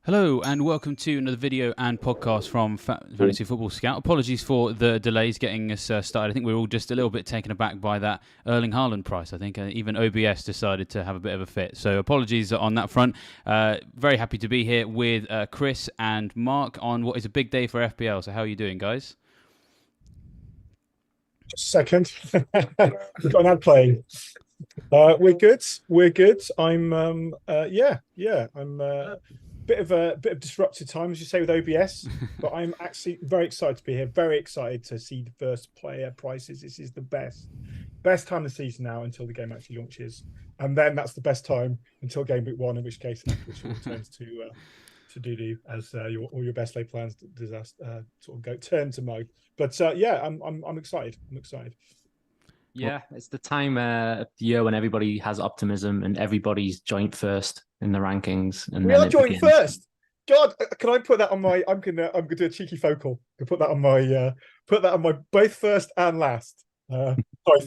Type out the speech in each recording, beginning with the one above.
Hello and welcome to another video and podcast from Fantasy Football Scout. Apologies for the delays getting us started. I think we were all just a little bit taken aback by that Erling Haaland price. I think even OBS decided to have a bit of a fit. So apologies on that front. Very happy to be here with Chris and Mark on what is a big day for FPL. So how are you doing, guys? Just a second. We've got an ad playing. We're good. We're good. I'm I'm bit of disrupted time, as you say, with OBS, but I'm actually very excited to be here. Very excited to see the first player prices. This is the best time of the season now until the game actually launches, and then that's the best time until Gameweek 1, in which case which returns to doo-doo as all your best laid plans sort of turn to mode. But I'm excited. I'm excited. Yeah, it's the time of the year when everybody has optimism and everybody's joint first in the rankings. And we are joint first. God, can I put that on my? I'm gonna do a cheeky focal. I put that on my both first and last. Sorry,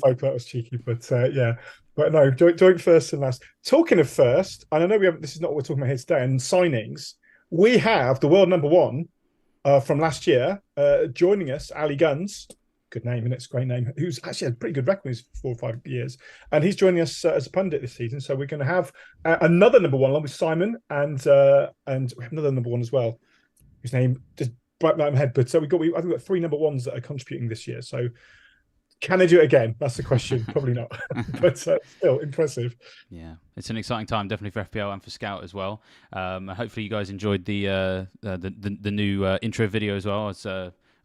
focal, that was cheeky, but yeah. But no, joint first and last. Talking of first, and I know we have. This is not what we're talking about here today. And signings, we have the world number one from last year joining us, Ali Guns. Good name, and it's a great name. Who's actually had a pretty good record in his 4 or 5 years, and he's joining us as a pundit this season. So we're going to have another number one along with Simon, and we have another number one as well, whose name just right in my head. But so I think we've got 3 number ones that are contributing this year. So can they do it again? That's the question. Probably not, but still impressive. Yeah, it's an exciting time, definitely for FPL and for Scout as well. Hopefully, you guys enjoyed the new intro video as well. It's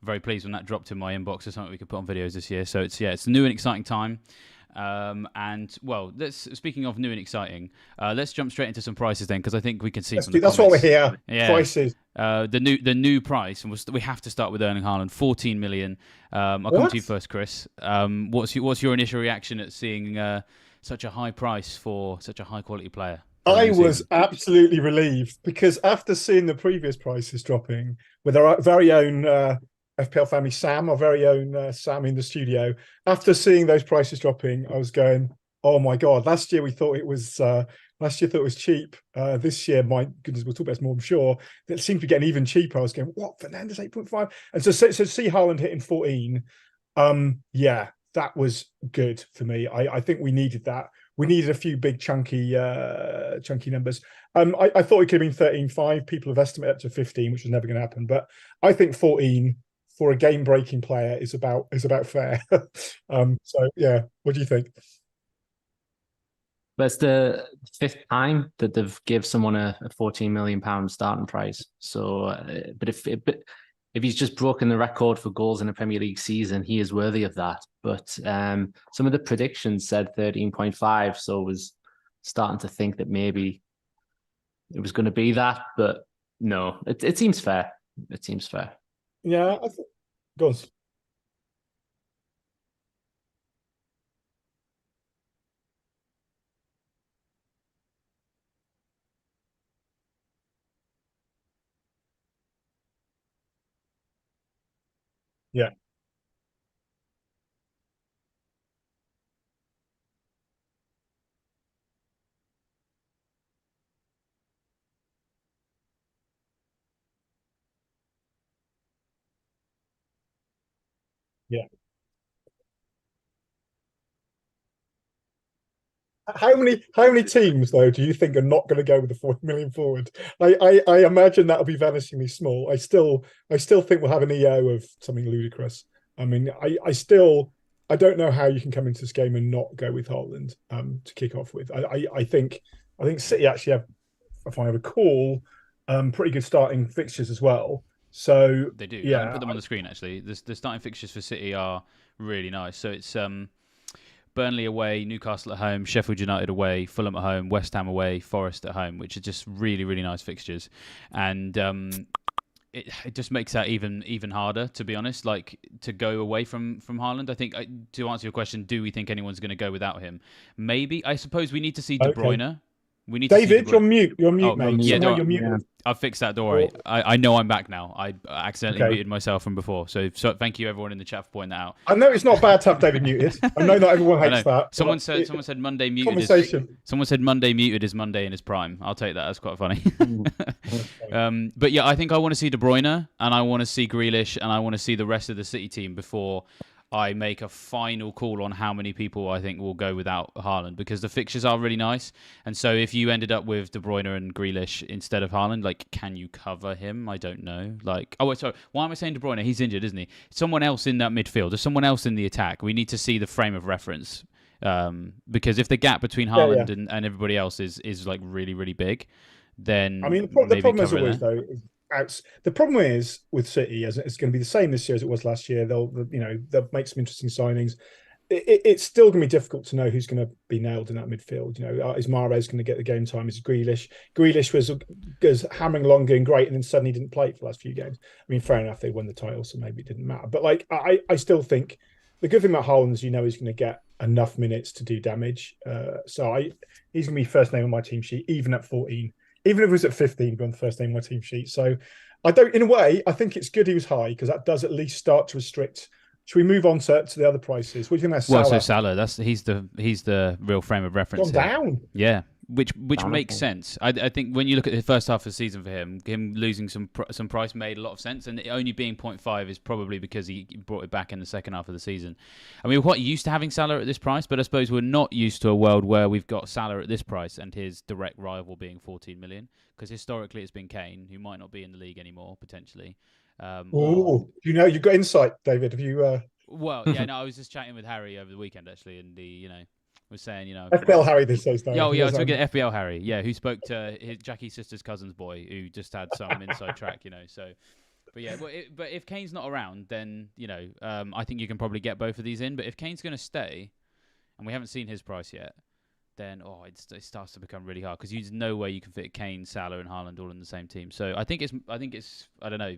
very pleased when that dropped in my inbox. It's something we could put on videos this year. So it's a new and exciting time. And well, speaking of new and exciting, let's jump straight into some prices then, because I think we can see. That's what we're here. Yeah. Prices. The new price, and we have to start with Erling Haaland, 14 million. I'll come to you first, Chris. What's your initial reaction at seeing such a high price for such a high quality player? I was absolutely relieved, because after seeing the previous prices dropping with our very own FPL family Sam, our very own Sam in the studio, after seeing those prices dropping, I was going, oh my God, last year thought it was cheap. This year, my goodness, we'll talk about this more, I'm sure. It seemed to be getting even cheaper. I was going, what, Fernandes 8.5? And so see Haaland hitting 14. Yeah, that was good for me. I think we needed that. We needed a few big chunky numbers. I thought it could have been 13.5. People have estimated up to 15, which was never going to happen. But I think 14 for a game-breaking player is about fair. So yeah, what do you think? That's the 5th time that they've give someone a £14 million starting price. So, but if he's just broken the record for goals in a Premier League season, he is worthy of that. But some of the predictions said 13.5, so I was starting to think that maybe it was going to be that. But no, it seems fair. It seems fair. Yeah, I think goes. Yeah. Yeah. How many teams though do you think are not going to go with the 40 million forward? I imagine that'll be vanishingly small. I still think we'll have an EO of something ludicrous. I mean, I don't know how you can come into this game and not go with Haaland to kick off with. I think City actually have, if I recall, pretty good starting fixtures as well. So they do. Yeah, I put them on the screen actually. The starting fixtures for City are really nice. So it's Burnley away, Newcastle at home, Sheffield United away, Fulham at home, West Ham away, Forest at home, which are just really, really nice fixtures. And it just makes that even harder, to be honest, like to go away from Haaland. I think, to answer your question, do we think anyone's going to go without him? Maybe. I suppose we need to see De Bruyne. We need to see David, De Bruyne. you're mute. You're mute, Oh, mate. yeah, Somehow no, you're muted. I've fixed that. Don't worry. I know I'm back now. I accidentally Okay. muted myself from before. So thank you everyone in the chat for pointing that out. I know it's not bad to have David muted. I know not everyone I hates know. that. Someone said Monday muted is Conversation. someone said Monday muted is Monday in his prime. I'll take that. That's quite funny. But yeah, I think I want to see De Bruyne and I want to see Grealish and I want to see the rest of the City team before I make a final call on how many people I think will go without Haaland, because the fixtures are really nice. And so if you ended up with De Bruyne and Grealish instead of Haaland, like, can you cover him? I don't know. Like, oh, sorry. Why am I saying De Bruyne? He's injured, isn't he? Someone else in that midfield. There's someone else in the attack. We need to see the frame of reference. Because if the gap between Haaland and everybody else is like really, really big, then I mean, the problem as always, though, is the problem is with City, as it's going to be the same this year as it was last year. They'll make some interesting signings. It's still going to be difficult to know who's going to be nailed in that midfield. Is Mahrez going to get the game time? Is Grealish? Grealish was hammering along, doing great, and then suddenly didn't play for the last few games. I mean, fair enough, they won the title, so maybe it didn't matter. But like, I still think the good thing about Haaland is he's going to get enough minutes to do damage. So he's going to be first name on my team sheet, even at 14. Even if it was at 15, he'd be on the first name on my team sheet. So in a way, I think it's good he was high, because that does at least start to restrict. Should we move on to the other prices? What do you think that's Salah? Well, so Salah, he's the real frame of reference. Gone down. Yeah. Which makes sense. I think when you look at the first half of the season for him losing some price made a lot of sense, and it only being 0.5 is probably because he brought it back in the second half of the season. I mean, we're quite used to having Salah at this price, but I suppose we're not used to a world where we've got Salah at this price and his direct rival being 14 million, because historically it's been Kane, who might not be in the league anymore, potentially. You've got insight, David. Have you... Well, yeah, no, I was just chatting with Harry over the weekend, actually, and was saying, FPL Harry this says though. Yeah, I was talking to FPL Harry, who spoke to Jackie's sister's cousin's boy, who just had some inside track, so. But yeah, but if Kane's not around, then I think you can probably get both of these in. But if Kane's going to stay, and we haven't seen his price yet, then it starts to become really hard, because there's no way you can fit Kane, Salah, and Haaland all in the same team. So I think it's I don't know,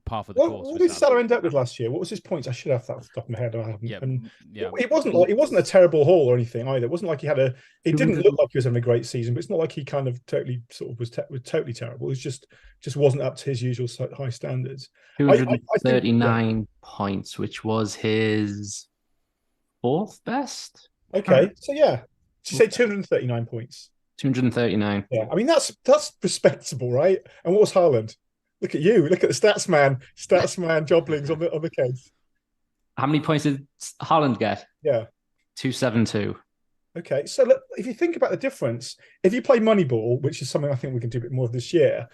par for the course. What did Salah end up with last year? What was his points? I should have that off the top of my head. I haven't. Yeah. It wasn't a terrible haul or anything either. It wasn't like he had a. It didn't look like he was having a great season, but it's not like he kind of totally was totally terrible. It was just wasn't up to his usual high standards. 239 points, which was his fourth best. Okay, so yeah. Did you say 239 points? 239. Yeah, I mean that's respectable, right? And what was Haaland? Look at you! Look at the stats man Joblings on the case. How many points did Haaland get? Yeah, 272. Okay, so look, if you think about the difference, if you play Moneyball, which is something I think we can do a bit more of this year,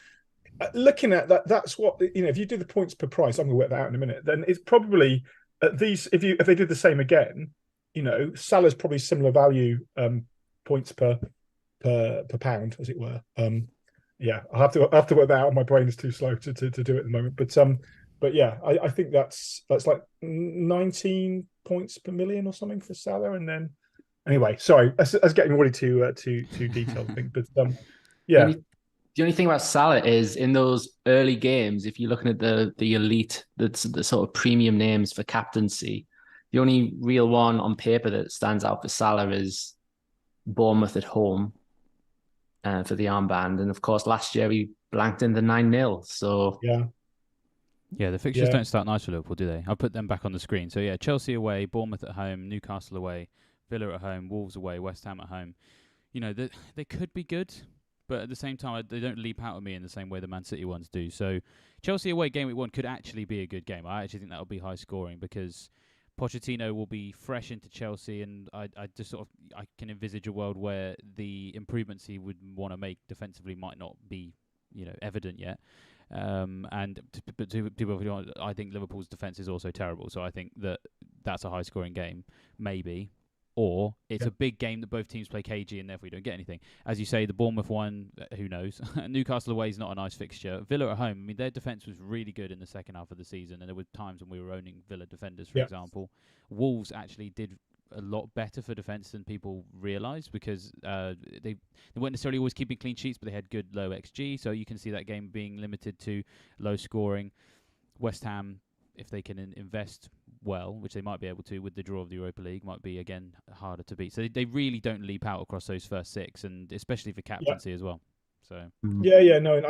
looking at that's what if you do the points per price, I'm going to work that out in a minute. Then it's probably at these if they did the same again. Salah's probably similar value points per pound, as it were. Yeah, I'll have to work that out. My brain is too slow to do it at the moment. But yeah, I think that's like 19 points per million or something for Salah. And then anyway, sorry, I was getting really too detailed, I think. But yeah. The only thing about Salah is in those early games, if you're looking at the elite, the sort of premium names for captaincy, the only real one on paper that stands out for Salah is Bournemouth at home for the armband. And of course, last year he blanked in the 9-0. So yeah, the fixtures don't start nice for Liverpool, do they? I'll put them back on the screen. So yeah, Chelsea away, Bournemouth at home, Newcastle away, Villa at home, Wolves away, West Ham at home. They could be good, but at the same time, they don't leap out at me in the same way the Man City ones do. So Chelsea away, game week 1 could actually be a good game. I actually think that'll be high scoring, because Pochettino will be fresh into Chelsea, and I just I can envisage a world where the improvements he would want to make defensively might not be evident yet. I think Liverpool's defense is also terrible, so I think that's a high scoring game, maybe. Or it's a big game that both teams play cagey and therefore you don't get anything. As you say, the Bournemouth one, who knows? Newcastle away is not a nice fixture. Villa at home, I mean, their defence was really good in the second half of the season, and there were times when we were owning Villa defenders, for example. Wolves actually did a lot better for defence than people realise, because they weren't necessarily always keeping clean sheets, but they had good low XG, so you can see that game being limited to low scoring. West Ham, if they can invest well, which they might be able to with the draw of the Europa League, might be again harder to beat. So they really don't leap out across those first 6, and especially for captaincy as well. So no,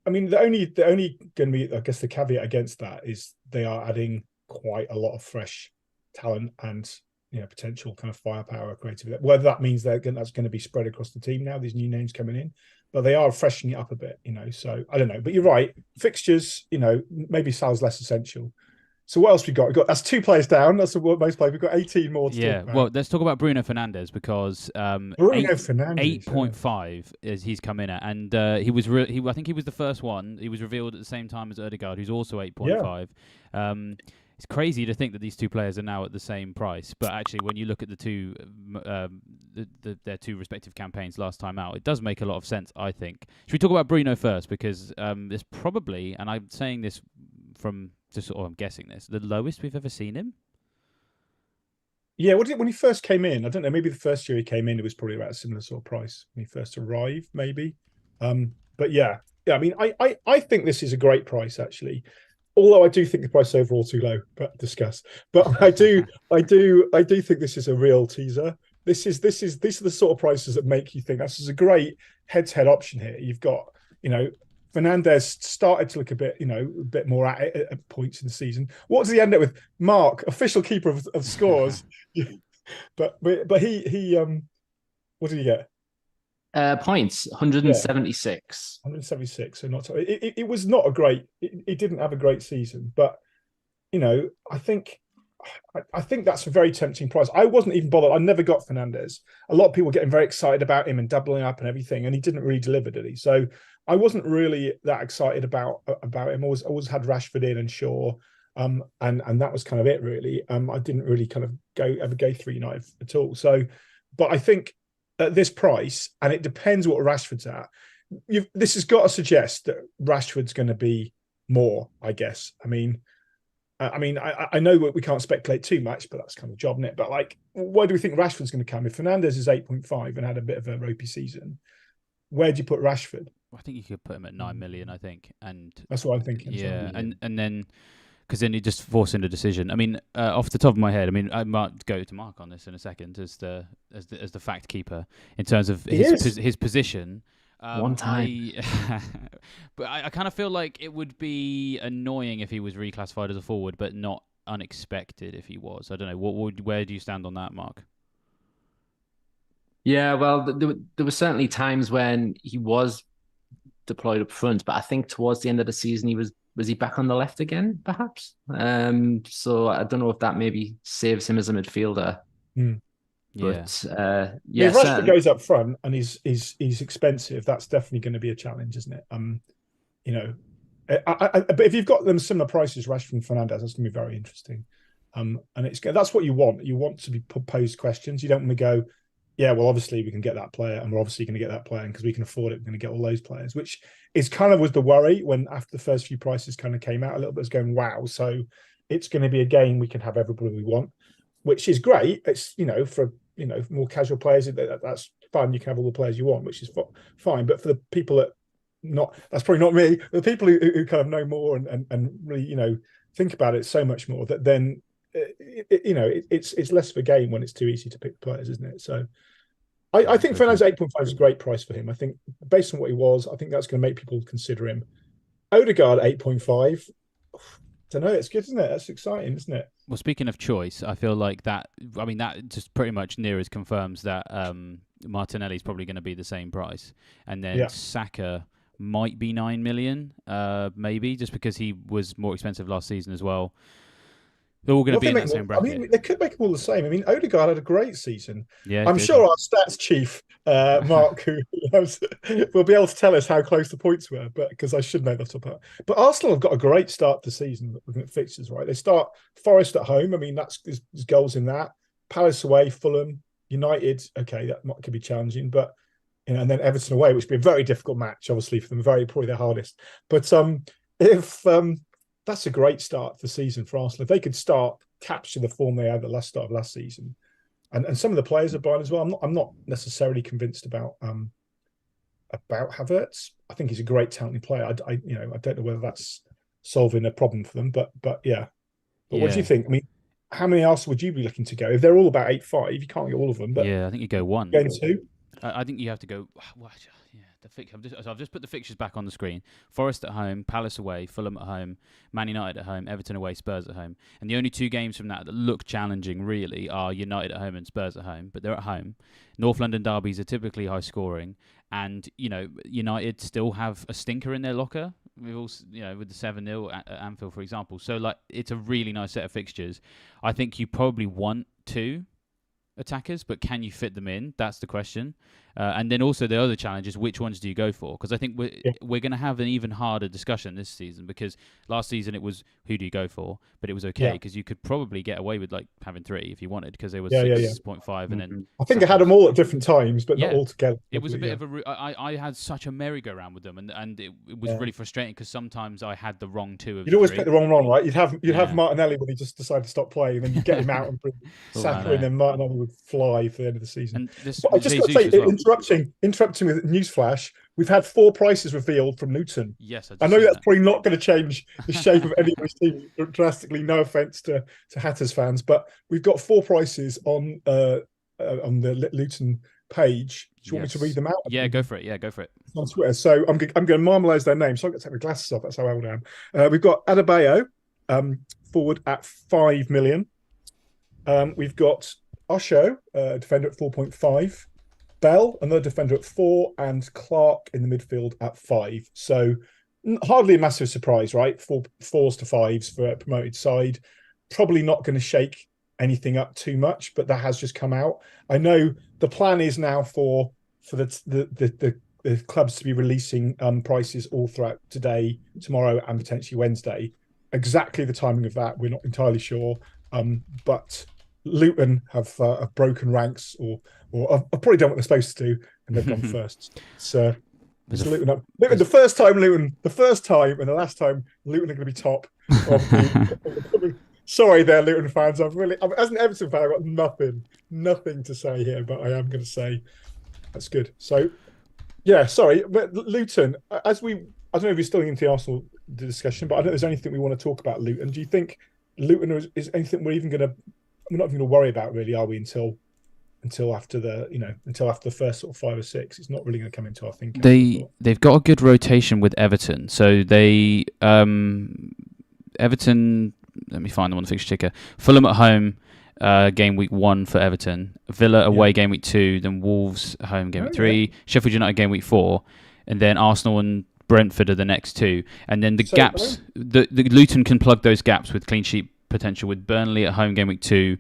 I mean the only going to be, I guess, the caveat against that is they are adding quite a lot of fresh talent and potential kind of firepower, creativity. Whether that means that's going to be spread across the team now, these new names coming in, but they are freshening it up a bit, So I don't know, but you're right. Fixtures, maybe Salah's less essential. So what else we got? That's 2 players down. That's what most players. We've got 18 more to talk about. Well, let's talk about Bruno Fernandes because Fernandes 8.5 is he's come in at, and he was I think he was the first one. He was revealed at the same time as Ødegaard, who's also 8.5. It's crazy to think that these 2 players are now at the same price, but actually, when you look at the two, their 2 respective campaigns last time out, it does make a lot of sense, I think. Should we talk about Bruno first? Because there's probably, and I'm saying this from just I'm guessing this, the lowest we've ever seen him. Yeah, when he first came in? I don't know. Maybe the first year he came in, it was probably about a similar sort of price when he first arrived, maybe. But yeah. I mean, I think this is a great price actually. Although I do think the price overall too low, but discuss. But I do think this is a real teaser. These are the sort of prices that make you think this is a great head-to-head option here. You've got, Fernandes started to look a bit more at it at points in the season. What does he end up with? Mark, official keeper of scores. but he what did he get? Points 176. 176. So not it was not a great. It didn't have a great season, but I think that's a very tempting price. I wasn't even bothered. I never got Fernandes. A lot of people getting very excited about him and doubling up and everything, and he didn't really deliver, did he? So I wasn't really that excited about him. I always had Rashford in and Shaw, and that was kind of it really. I didn't really kind of ever go through United at all. So, but I think at this price, and it depends what Rashford's at. This has got to suggest that Rashford's going to be more, I guess. I know we can't speculate too much, but that's kind of the job, isn't it? But where do we think Rashford's going to come? If Fernandes is 8.5 and had a bit of a ropey season, where do you put Rashford? I think you could put him at 9 million, I think. And that's what I'm thinking. Yeah, and then because then you just force in a decision. I mean, off the top of my head, I might go to Mark on this in a second as the fact keeper in terms of his position. One time. But I kind of feel like it would be annoying if he was reclassified as a forward, but not unexpected if he was. I don't know. Where do you stand on that, Mark? Yeah, well, there were certainly times when he was deployed up front, but I think towards the end of the season he was he back on the left again, perhaps? So I don't know if that maybe saves him as a midfielder. But if Rashford goes up front and he's expensive, that's definitely going to be a challenge, isn't it? But if you've got them similar prices, Rashford and Fernandes, that's going to be very interesting. And that's what you want. You want to be posed questions. You don't want to go, yeah, well, obviously we can get that player, and we're obviously going to get that player, and because we can afford it, we're going to get all those players, which is kind of was the worry when after the first few prices kind of came out a little bit, was going, wow, so it's going to be a game we can have everybody we want, which is great. It's for more casual players, that's fun. You can have all the players you want, which is fine. But for the people that's probably not me. The people who kind of know more and really think about it so much more, that then it's less of a game when it's too easy to pick players, isn't it? So I think Fernandes 8.5 is a great price for him. I think based on what he was, I think that's going to make people consider him. Ødegaard 8.5. I don't know. It's good, isn't it? That's exciting, isn't it? Well, speaking of choice, I feel like that just pretty much near as confirms that Martinelli's probably going to be the same price. And then Saka might be 9 million, maybe, just because he was more expensive last season as well. They're all going to be in that same bracket. They could make them all the same. Ødegaard had a great season. Yeah, I'm sure our stats chief, Mark, who will be able to tell us how close the points were, but because I should know that top up. But Arsenal have got a great start to the season looking at fixtures, right? They start Forest at home. There's goals in that. Palace away, Fulham, United. Okay, that could be challenging, but and then Everton away, which would be a very difficult match, obviously for them. Probably their hardest. But if that's a great start to the season for Arsenal. If they could capture the form they had at the start of last season, and some of the players are buying as well. I'm not necessarily convinced about Havertz. I think he's a great talented player. I don't know whether that's solving a problem for them, but yeah. But what do you think? I mean, how many Arsenal would you be looking to go? If they're all about 8-5, you can't get all of them. But yeah, I think you go one. Going two. I think you have to go. Well, yeah, I've just put the fixtures back on the screen. Forest at home, Palace away, Fulham at home, Man United at home, Everton away, Spurs at home. And the only two games from that look challenging really are United at home and Spurs at home, but they're at home. North London derbies are typically high scoring, and United still have a stinker in their locker. We've also, with the 7-0 at Anfield, for example. So it's a really nice set of fixtures. I think you probably want two attackers, but can you fit them in? That's the question. And then also the other challenge is which ones do you go for? Because I think we're going to have an even harder discussion this season, because last season it was who do you go for, but it was okay because you could probably get away with having three if you wanted, because they were 6.5 and then I think I had them all at different times, but not all together. It was a bit of a. I had such a merry-go-round with them, and it was really frustrating because sometimes I had the wrong two of. You'd always pick the wrong one, right? You'd have Martinelli when he just decided to stop playing, and then you get him out and bring Saka, and then Martinelli would fly for the end of the season. But I just got to say, interrupting with newsflash, we've had 4 prices revealed from Luton. Yes, I know that's probably not going to change the shape of anybody's team drastically. No offense to Hatters fans, but we've got 4 prices on the Luton page. Do you want me to read them out? Yeah, go for it. Yeah, go for it. On Twitter. So I'm going to marmalise their names. So I'm going to take my glasses off. That's how old I am. We've got Adebayo forward at 5 million. We've got Osho, defender at 4.5. Bell, another defender at 4, and Clark in the midfield at 5. So hardly a massive surprise, right? 4s to 5s for a promoted side. Probably not going to shake anything up too much, but that has just come out. I know the plan is now for the clubs to be releasing prices all throughout today, tomorrow, and potentially Wednesday. Exactly the timing of that, we're not entirely sure. But Luton have broken ranks, or have probably done what they're supposed to do, and they've gone first. So it's Luton up. Luton, the first time, and the last time Luton are going to be top. Sorry there, Luton fans. As an Everton fan, I've got nothing to say here, but I am going to say that's good. So, yeah, sorry, but Luton, I don't know if you're still into the Arsenal discussion, but I don't know if there's anything we want to talk about Luton. Do you think Luton is anything we're not even going to worry about, really, are we, until after the first sort of 5 or 6? It's not really going to come into our thinking. They've got a good rotation with Everton. So Everton, let me find them on the fixture ticker. Fulham at home, game week 1 for Everton. Villa away game week 2, then Wolves at home game week 3, Sheffield United game week 4, and then Arsenal and Brentford are the next 2. And then the gaps, the Luton can plug those gaps with clean sheet potential with Burnley at home game week 2,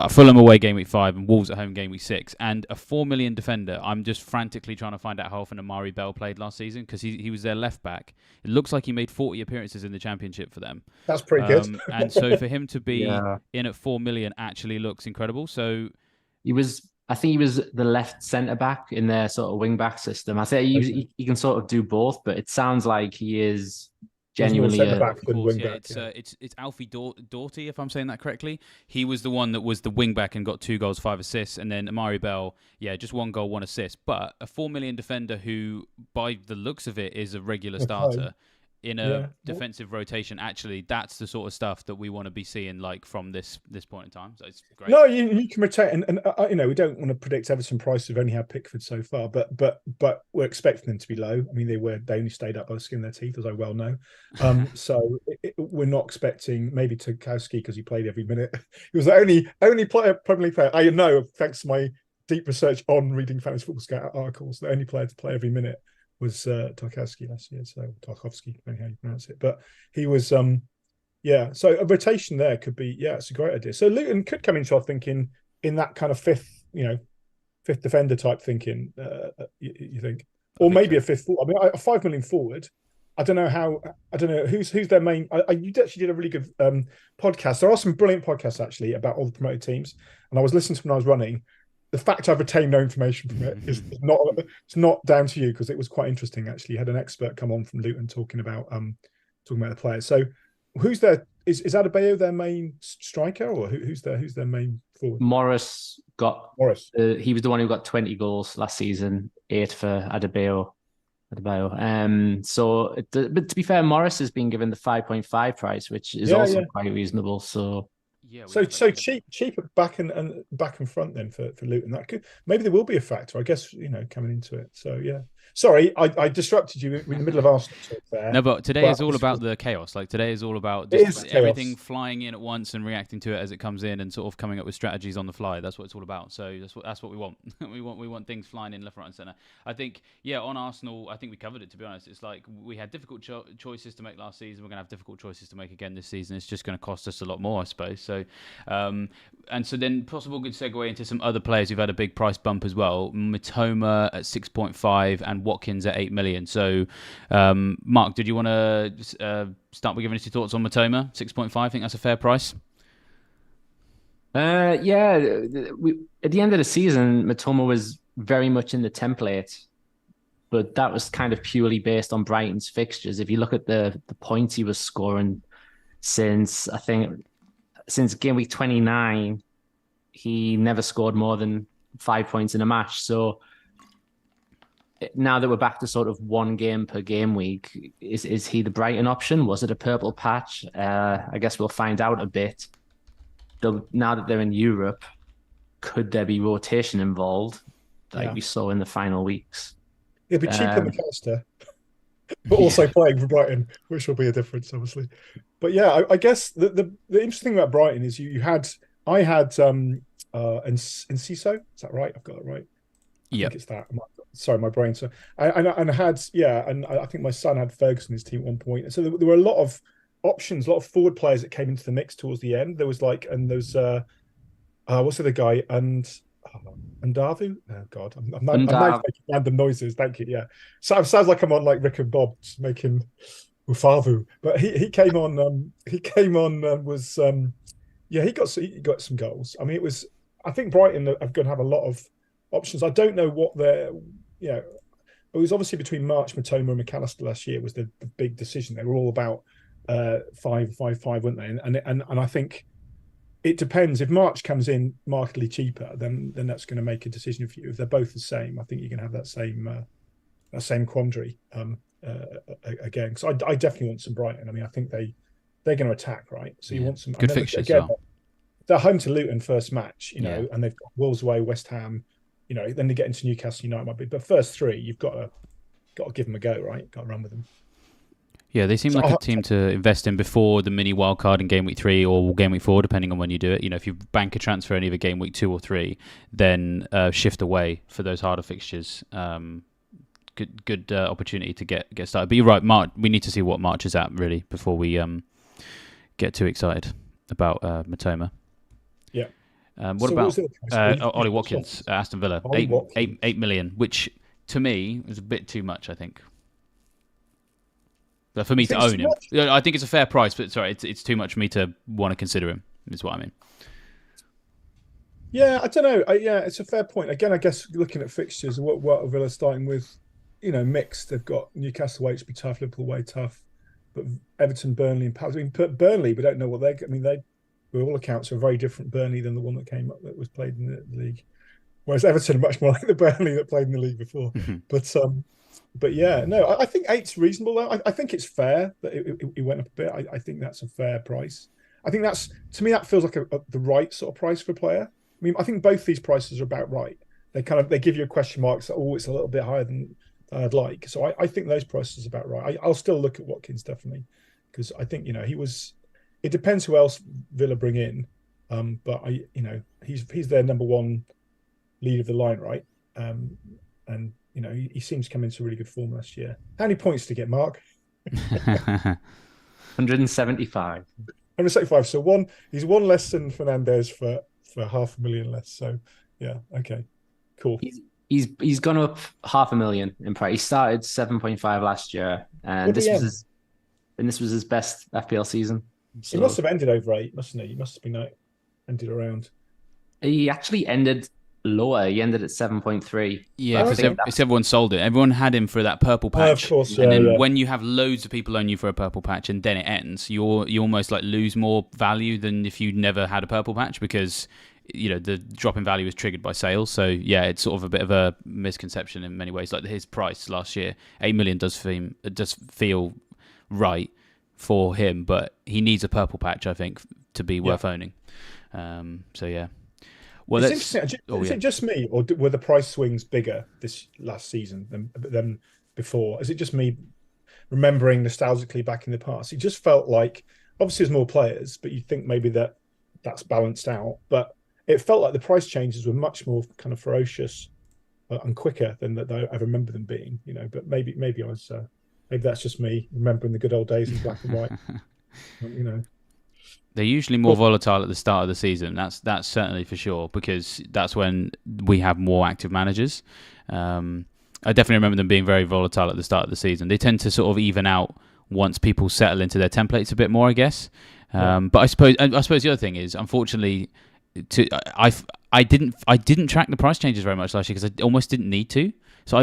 Fulham away game week 5, and Wolves at home game week 6. And a 4 million defender. I'm just frantically trying to find out how often Amari Bell played last season, because he was their left back. It looks like he made 40 appearances in the Championship for them. That's pretty good. And so for him to be in at 4 million actually looks incredible. So I think he was the left centre back in their sort of wing back system. I say he can sort of do both, but it sounds like he is genuinely it's Alfie Doughty, if I'm saying that correctly. He was the one that was the wing back and got 2 goals, 5 assists, and then Amari Bell, just 1 goal, 1 assist. But a 4 million defender who, by the looks of it, is a regular starter in a defensive rotation. Actually, that's the sort of stuff that we want to be seeing from this point in time. So it's great. No, you can retain, and we don't want to predict Everton price. We've only had Pickford so far, but we're expecting them to be low. I mean, they only stayed up by the skin of their teeth, as I well know. So we're not expecting maybe Tarkowski, because he played every minute. He was the only Premier League player I know, thanks to my deep research on reading Fantasy Football Scout articles. The only player to play every minute was Tarkowski last year, so Tarkovsky, depending how you pronounce it. But he was, so a rotation there could be, it's a great idea. So Luton could come into our thinking in that kind of fifth defender type thinking, you think? Or maybe a fifth forward. I mean, a 5 million forward. I don't know who's their main. You actually did a really good podcast. There are some brilliant podcasts, actually, about all the promoted teams. And I was listening to them when I was running. The fact I've retained no information from it is not down to you, because it was quite interesting, actually. You had an expert come on from Luton talking about the players. So who's their is Adebayo their main striker, or who's their main forward? Morris. He was the one who got 20 goals last season, 8 for Adebayo. But to be fair, Morris has been given the 5.5 price, which is also quite reasonable. So so cheap at back and back and front then for Luton. That could maybe there will be a factor, I guess, coming into it. So yeah. Sorry, I disrupted you in the middle of Arsenal talk there. No, but today is all about the chaos. Like today is all about just everything flying in at once and reacting to it as it comes in and sort of coming up with strategies on the fly. That's what it's all about. So that's what we want. we want things flying in left, right, and centre. I think on Arsenal, I think we covered it. To be honest, it's like we had difficult choices to make last season. We're going to have difficult choices to make again this season. It's just going to cost us a lot more, I suppose. So, and so then possible good segue into some other players who've had a big price bump as well. Mitoma at 6.5 and Watkins at 8 million. So, Mark, did you want to start by giving us your thoughts on Mitoma? 6.5, I think that's a fair price. At the end of the season, Mitoma was very much in the template, but that was kind of purely based on Brighton's fixtures. If you look at the points he was scoring since game week 29, he never scored more than 5 points in a match. So now that we're back to sort of one game per game week, is he the Brighton option? Was it a purple patch? I guess we'll find out a bit. Now that they're in Europe, could there be rotation involved like we saw in the final weeks? It'll be cheaper than McAllister, but also playing for Brighton, which will be a difference, obviously. But yeah, I guess the interesting thing about Brighton is I had Enciso. Is that right? I've got it right. Yeah, I think it's that. Sorry, my brain. So and I had and I think my son had Ferguson in his team at one point. And so there were a lot of options, a lot of forward players that came into the mix towards the end. There was what's the other guy and Davu? Oh God, I'm now making random noises. Thank you. Yeah, so it sounds like I'm on like Rick and Bob making Ufavu. But he came on. He got some goals. I mean, I think Brighton are going to have a lot of options. I don't know what they're. It was obviously between March, Mitoma, and McAllister last year was the big decision. They were all about 5.5, weren't they? And I think it depends. If March comes in markedly cheaper, then that's going to make a decision for you. If they're both the same, I think you're going to have that same quandary again. Because I definitely want some Brighton. I mean, I think they're going to attack, right? So you want some good fixtures. Again, they're home to Luton first match, and they've got Wolves away, West Ham. Then they get into Newcastle United might be, but first three you've got to give them a go, right? Got to run with them. Yeah, they seem like a team to invest in before the mini wildcard in game week 3 or game week 4, depending on when you do it. If you bank a transfer in either game week 2 or 3, then shift away for those harder fixtures. Good opportunity to get started. But you're right, March. We need to see what March is at really before we get too excited about Mitoma. Yeah. What about Ollie Watkins at Aston Villa? 8 million, which to me is a bit too much, I think. But for me to own him, I think it's a fair price. But sorry, it's too much for me to want to consider him. Is what I mean. Yeah, I don't know. It's a fair point. Again, I guess looking at fixtures, what are Villa starting with? Mixed. They've got Newcastle away to be tough, Liverpool away tough, but Everton, Burnley, and Palace. I mean, Burnley, we don't know what they. I mean, they, by all accounts, are a very different Burnley than the one that came up that was played in the league. Whereas Everton are much more like the Burnley that played in the league before. But yeah, no, I think 8's reasonable though. I think it's fair that it went up a bit. I think that's a fair price. I think to me that feels like the right sort of price for a player. I mean, I think both these prices are about right. They give you a question mark. So it's a little bit higher than I'd like. So I think those prices are about right. I'll still look at Watkins definitely because I think he was. It depends who else Villa bring in, but he's their number one lead of the line, right? And he seems to come into really good form last year. How many points to get, Mark? 175. 175. So he's one less than Fernandes for 500,000 less. So yeah, okay, cool. He's gone up 500,000 in price. He started 7.5 last year, and this was his best FPL season. So he must have ended over 8, mustn't he? He must have been ended around. He actually ended lower. He ended at 7.3. Yeah, because everyone sold it. Everyone had him for that purple patch. Of course, and then when you have loads of people own you for a purple patch and then it ends, you almost like lose more value than if you never had a purple patch because the drop in value was triggered by sales. So yeah, it's sort of a bit of a misconception in many ways. Like his price last year, 8 million does feel right for him, but he needs a purple patch, I think, to be worth owning. So yeah. Well, it's interesting. Is it just me, or were the price swings bigger this last season than before? Is it just me remembering nostalgically back in the past? It just felt like, obviously there's more players, but you think maybe that's balanced out. But it felt like the price changes were much more kind of ferocious and quicker than that I remember them being. But maybe I was maybe that's just me remembering the good old days in black and white. They're usually more volatile at the start of the season. That's certainly for sure, because that's when we have more active managers. I definitely remember them being very volatile at the start of the season. They tend to sort of even out once people settle into their templates a bit more, I guess. But I suppose the other thing is, unfortunately, I didn't track the price changes very much last year because I almost didn't need to. So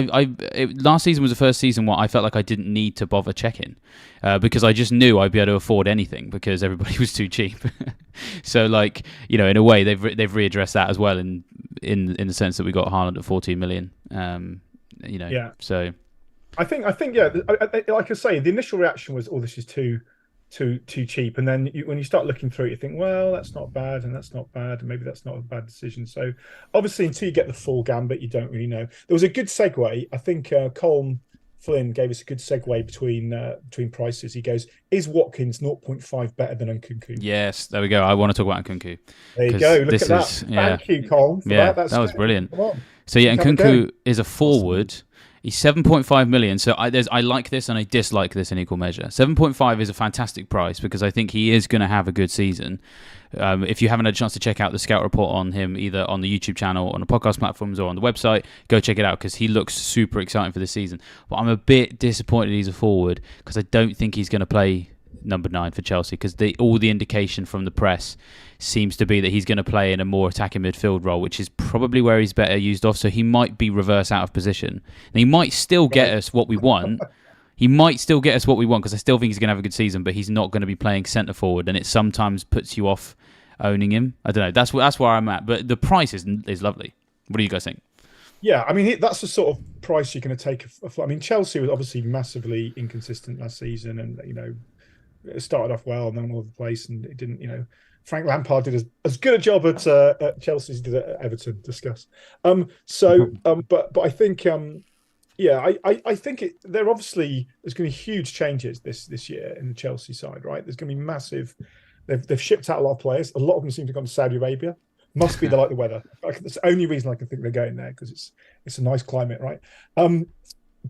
last season was the first season where I felt like I didn't need to bother checking because I just knew I'd be able to afford anything because everybody was too cheap. So in a way they've readdressed that as well in the sense that we got Haaland at 14 million. So I think like I say, the initial reaction was, this is too cheap, and then when you start looking through it, you think, well, that's not bad, and that's not bad, and maybe that's not a bad decision. So obviously, until you get the full gambit, you don't really know. There was a good segue. I think Colm Flynn gave us a good segue between prices. He goes, "Is Watkins 0.5 better than Nkunku?" Yes, there we go. I want to talk about Nkunku. There you go. Look at that. Thank you, Colm. For that was brilliant. Come on. So yeah, Nkunku is a forward. Awesome. He's 7.5 million. So I like this and I dislike this in equal measure. 7.5 is a fantastic price because I think he is going to have a good season. If you haven't had a chance to check out the scout report on him, either on the YouTube channel, on the podcast platforms, or on the website, go check it out because he looks super exciting for the season. But I'm a bit disappointed he's a forward because I don't think he's going to play number 9 for Chelsea because all the indication from the press seems to be that he's going to play in a more attacking midfield role, which is probably where he's better used off. So he might be reverse out of position. And he might still get us what we want. Because I still think he's going to have a good season, but he's not going to be playing centre forward, and it sometimes puts you off owning him. I don't know. That's where I'm at. But the price is lovely. What do you guys think? Yeah, I mean, that's the sort of price you're going to take. I mean, Chelsea was obviously massively inconsistent last season, and it started off well and then all over the place, and it didn't. Frank Lampard did as good a job at Chelsea as he did at Everton. Discuss. But I think, I think there obviously there's going to be huge changes this year in the Chelsea side, right? There's going to be massive. They've shipped out a lot of players. A lot of them seem to have gone to Saudi Arabia. Must be they like the weather. That's the only reason I can think they're going there because it's a nice climate, right?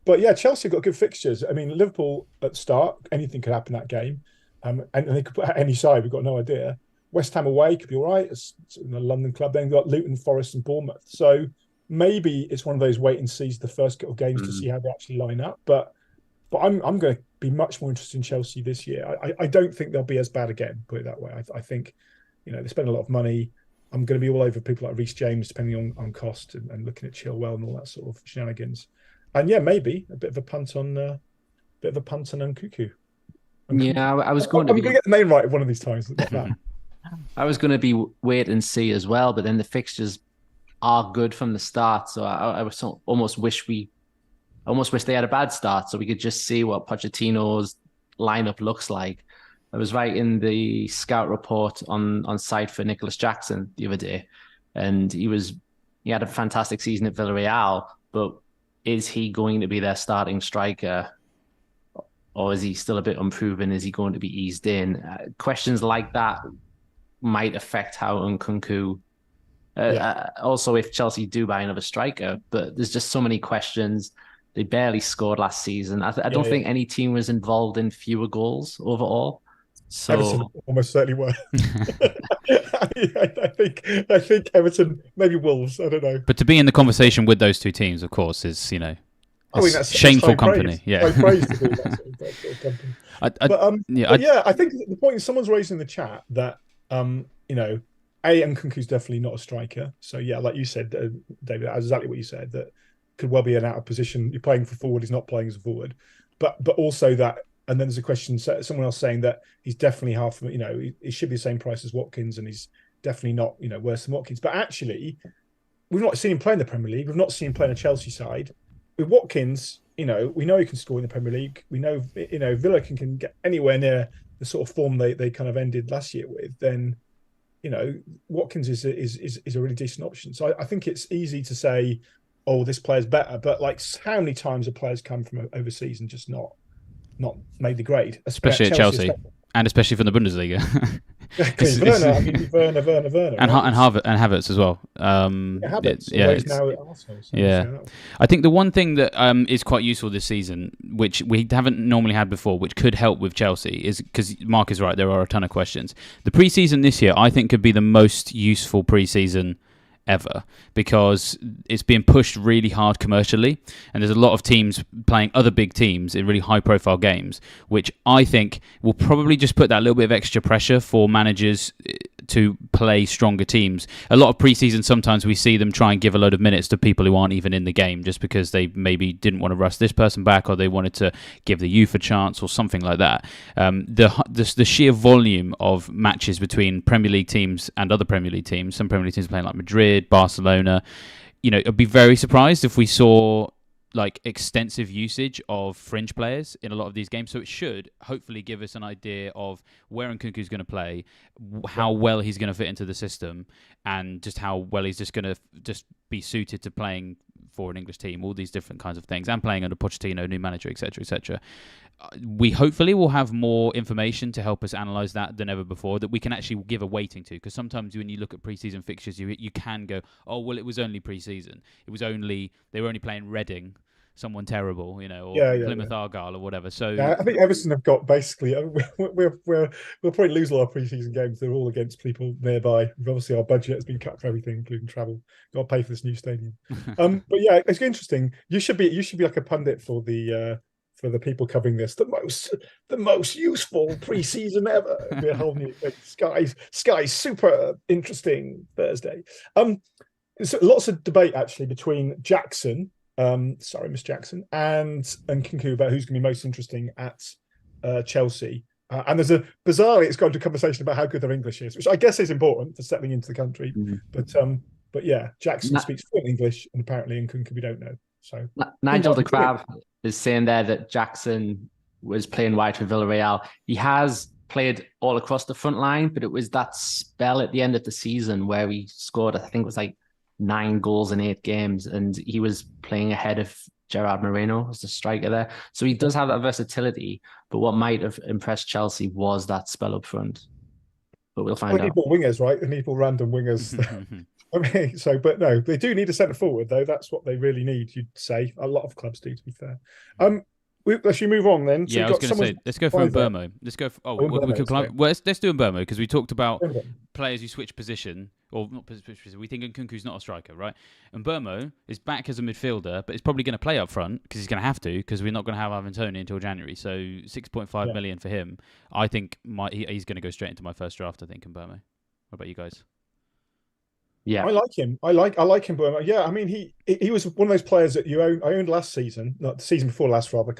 But yeah, Chelsea got good fixtures. I mean, Liverpool at the start, anything could happen in that game, and they could put out any side. We've got no idea. West Ham away could be all right. It's a London club. Then we've got Luton, Forest, and Bournemouth. So maybe it's one of those wait and sees the first couple of games to see how they actually line up. But I'm going to be much more interested in Chelsea this year. I don't think they'll be as bad again. Put it that way. I think they spend a lot of money. I'm going to be all over people like Reece James, depending on cost and looking at Chilwell and all that sort of shenanigans. And yeah, maybe a bit of a punt on Nkunku. Yeah, I was going I'm going to get the name right one of these times. I was going to be wait and see as well, but then the fixtures are good from the start. So I almost wish they had a bad start so we could just see what Pochettino's lineup looks like. I was writing the scout report on site for Nicholas Jackson the other day, and he had a fantastic season at Villarreal, but is he going to be their starting striker, or is he still a bit unproven? Is he going to be eased in? Questions like that might affect how Nkunku. Also, if Chelsea do buy another striker, but there's just so many questions. They barely scored last season. I don't think any team was involved in fewer goals overall. So Everton almost certainly were. I think Everton, maybe Wolves. I don't know. But to be in the conversation with those two teams, of course, is that's shameful company. Yeah, praise to be that sort of company. I think the point is someone's raised in the chat that Nkunku's definitely not a striker. So yeah, like you said, David, that's exactly what you said. That could well be an out of position. You're playing for forward. He's not playing as a forward. But also that. And then there's a question, someone else saying that he's definitely half, he should be the same price as Watkins and he's definitely not, worse than Watkins. But actually, we've not seen him play in the Premier League. We've not seen him play in a Chelsea side. With Watkins, we know he can score in the Premier League. We know, Villa can get anywhere near the sort of form they kind of ended last year with. Then, Watkins is a really decent option. So I think it's easy to say, oh, this player's better. But like, how many times have players come from overseas and just not made the grade, especially at Chelsea, and especially from the Bundesliga. Werner, and Havertz as well. Havertz now at Arsenal. So I think the one thing that is quite useful this season, which we haven't normally had before, which could help with Chelsea, is because Mark is right. There are a ton of questions. The pre-season this year, I think, could be the most useful pre-season ever, because it's being pushed really hard commercially, and there's a lot of teams playing other big teams in really high profile games, which I think will probably just put that little bit of extra pressure for managers to play stronger teams. A lot of preseason, sometimes we see them try and give a load of minutes to people who aren't even in the game, just because they maybe didn't want to rush this person back, or they wanted to give the youth a chance or something like that. The sheer volume of matches between Premier League teams and other Premier League teams, some Premier League teams playing like Madrid, Barcelona, I'd be very surprised if we saw like extensive usage of fringe players in a lot of these games. So it should hopefully give us an idea of where Nkunku is going to play, how well he's going to fit into the system, and just how well he's just going to just be suited to playing for an English team, all these different kinds of things, and playing under Pochettino, new manager, etc., etc. We hopefully will have more information to help us analyse that than ever before, that we can actually give a weighting to. Because sometimes when you look at pre-season fixtures, you can go, oh, well, it was only pre-season. They were only playing Reading, someone terrible, or Plymouth Argyle or whatever. So I think Everton have got basically, we'll probably lose a lot of pre-season games. They're all against people nearby. Obviously, our budget has been cut for everything, including travel. Got to pay for this new stadium. But yeah, it's interesting. You should be like a pundit for the people covering this. The most useful pre-season ever. It'll be a whole new Sky's super interesting Thursday. So lots of debate actually between Jackson. Miss Jackson and Nkunku about who's going to be most interesting at Chelsea. And there's bizarrely, it's gone to a conversation about how good their English is, which I guess is important for settling into the country. Mm-hmm. But yeah, Jackson speaks fluent English, and apparently Nkunku we don't know. So Nigel the Crab is saying there that Jackson was playing wide for Villarreal. He has played all across the front line, but it was that spell at the end of the season where he scored, I think it was like 9 goals in 8 games, and he was playing ahead of Gerard Moreno as the striker there. So he does have that versatility, but what might have impressed Chelsea was that spell up front. But we'll find out. They need more wingers, right? They need more random wingers. But no, they do need a centre forward, though. That's what they really need, you'd say. A lot of clubs do, to be fair. Let's move on then. So I was going to say, let's go for Mbeumo. Let's go. Let's do Mbeumo, because we talked about players who switch position, or not switch position. We think Nkunku's not a striker, right? Mbeumo is back as a midfielder, but he's probably going to play up front because he's going to have to, because we're not going to have Ivan Toney until January. So 6.5 million for him. I think he's going to go straight into my first draft. I think Mbeumo. What about you guys? Yeah, I like him. I like him. But yeah, I mean, he was one of those players that I owned last season, not the season before last, rather.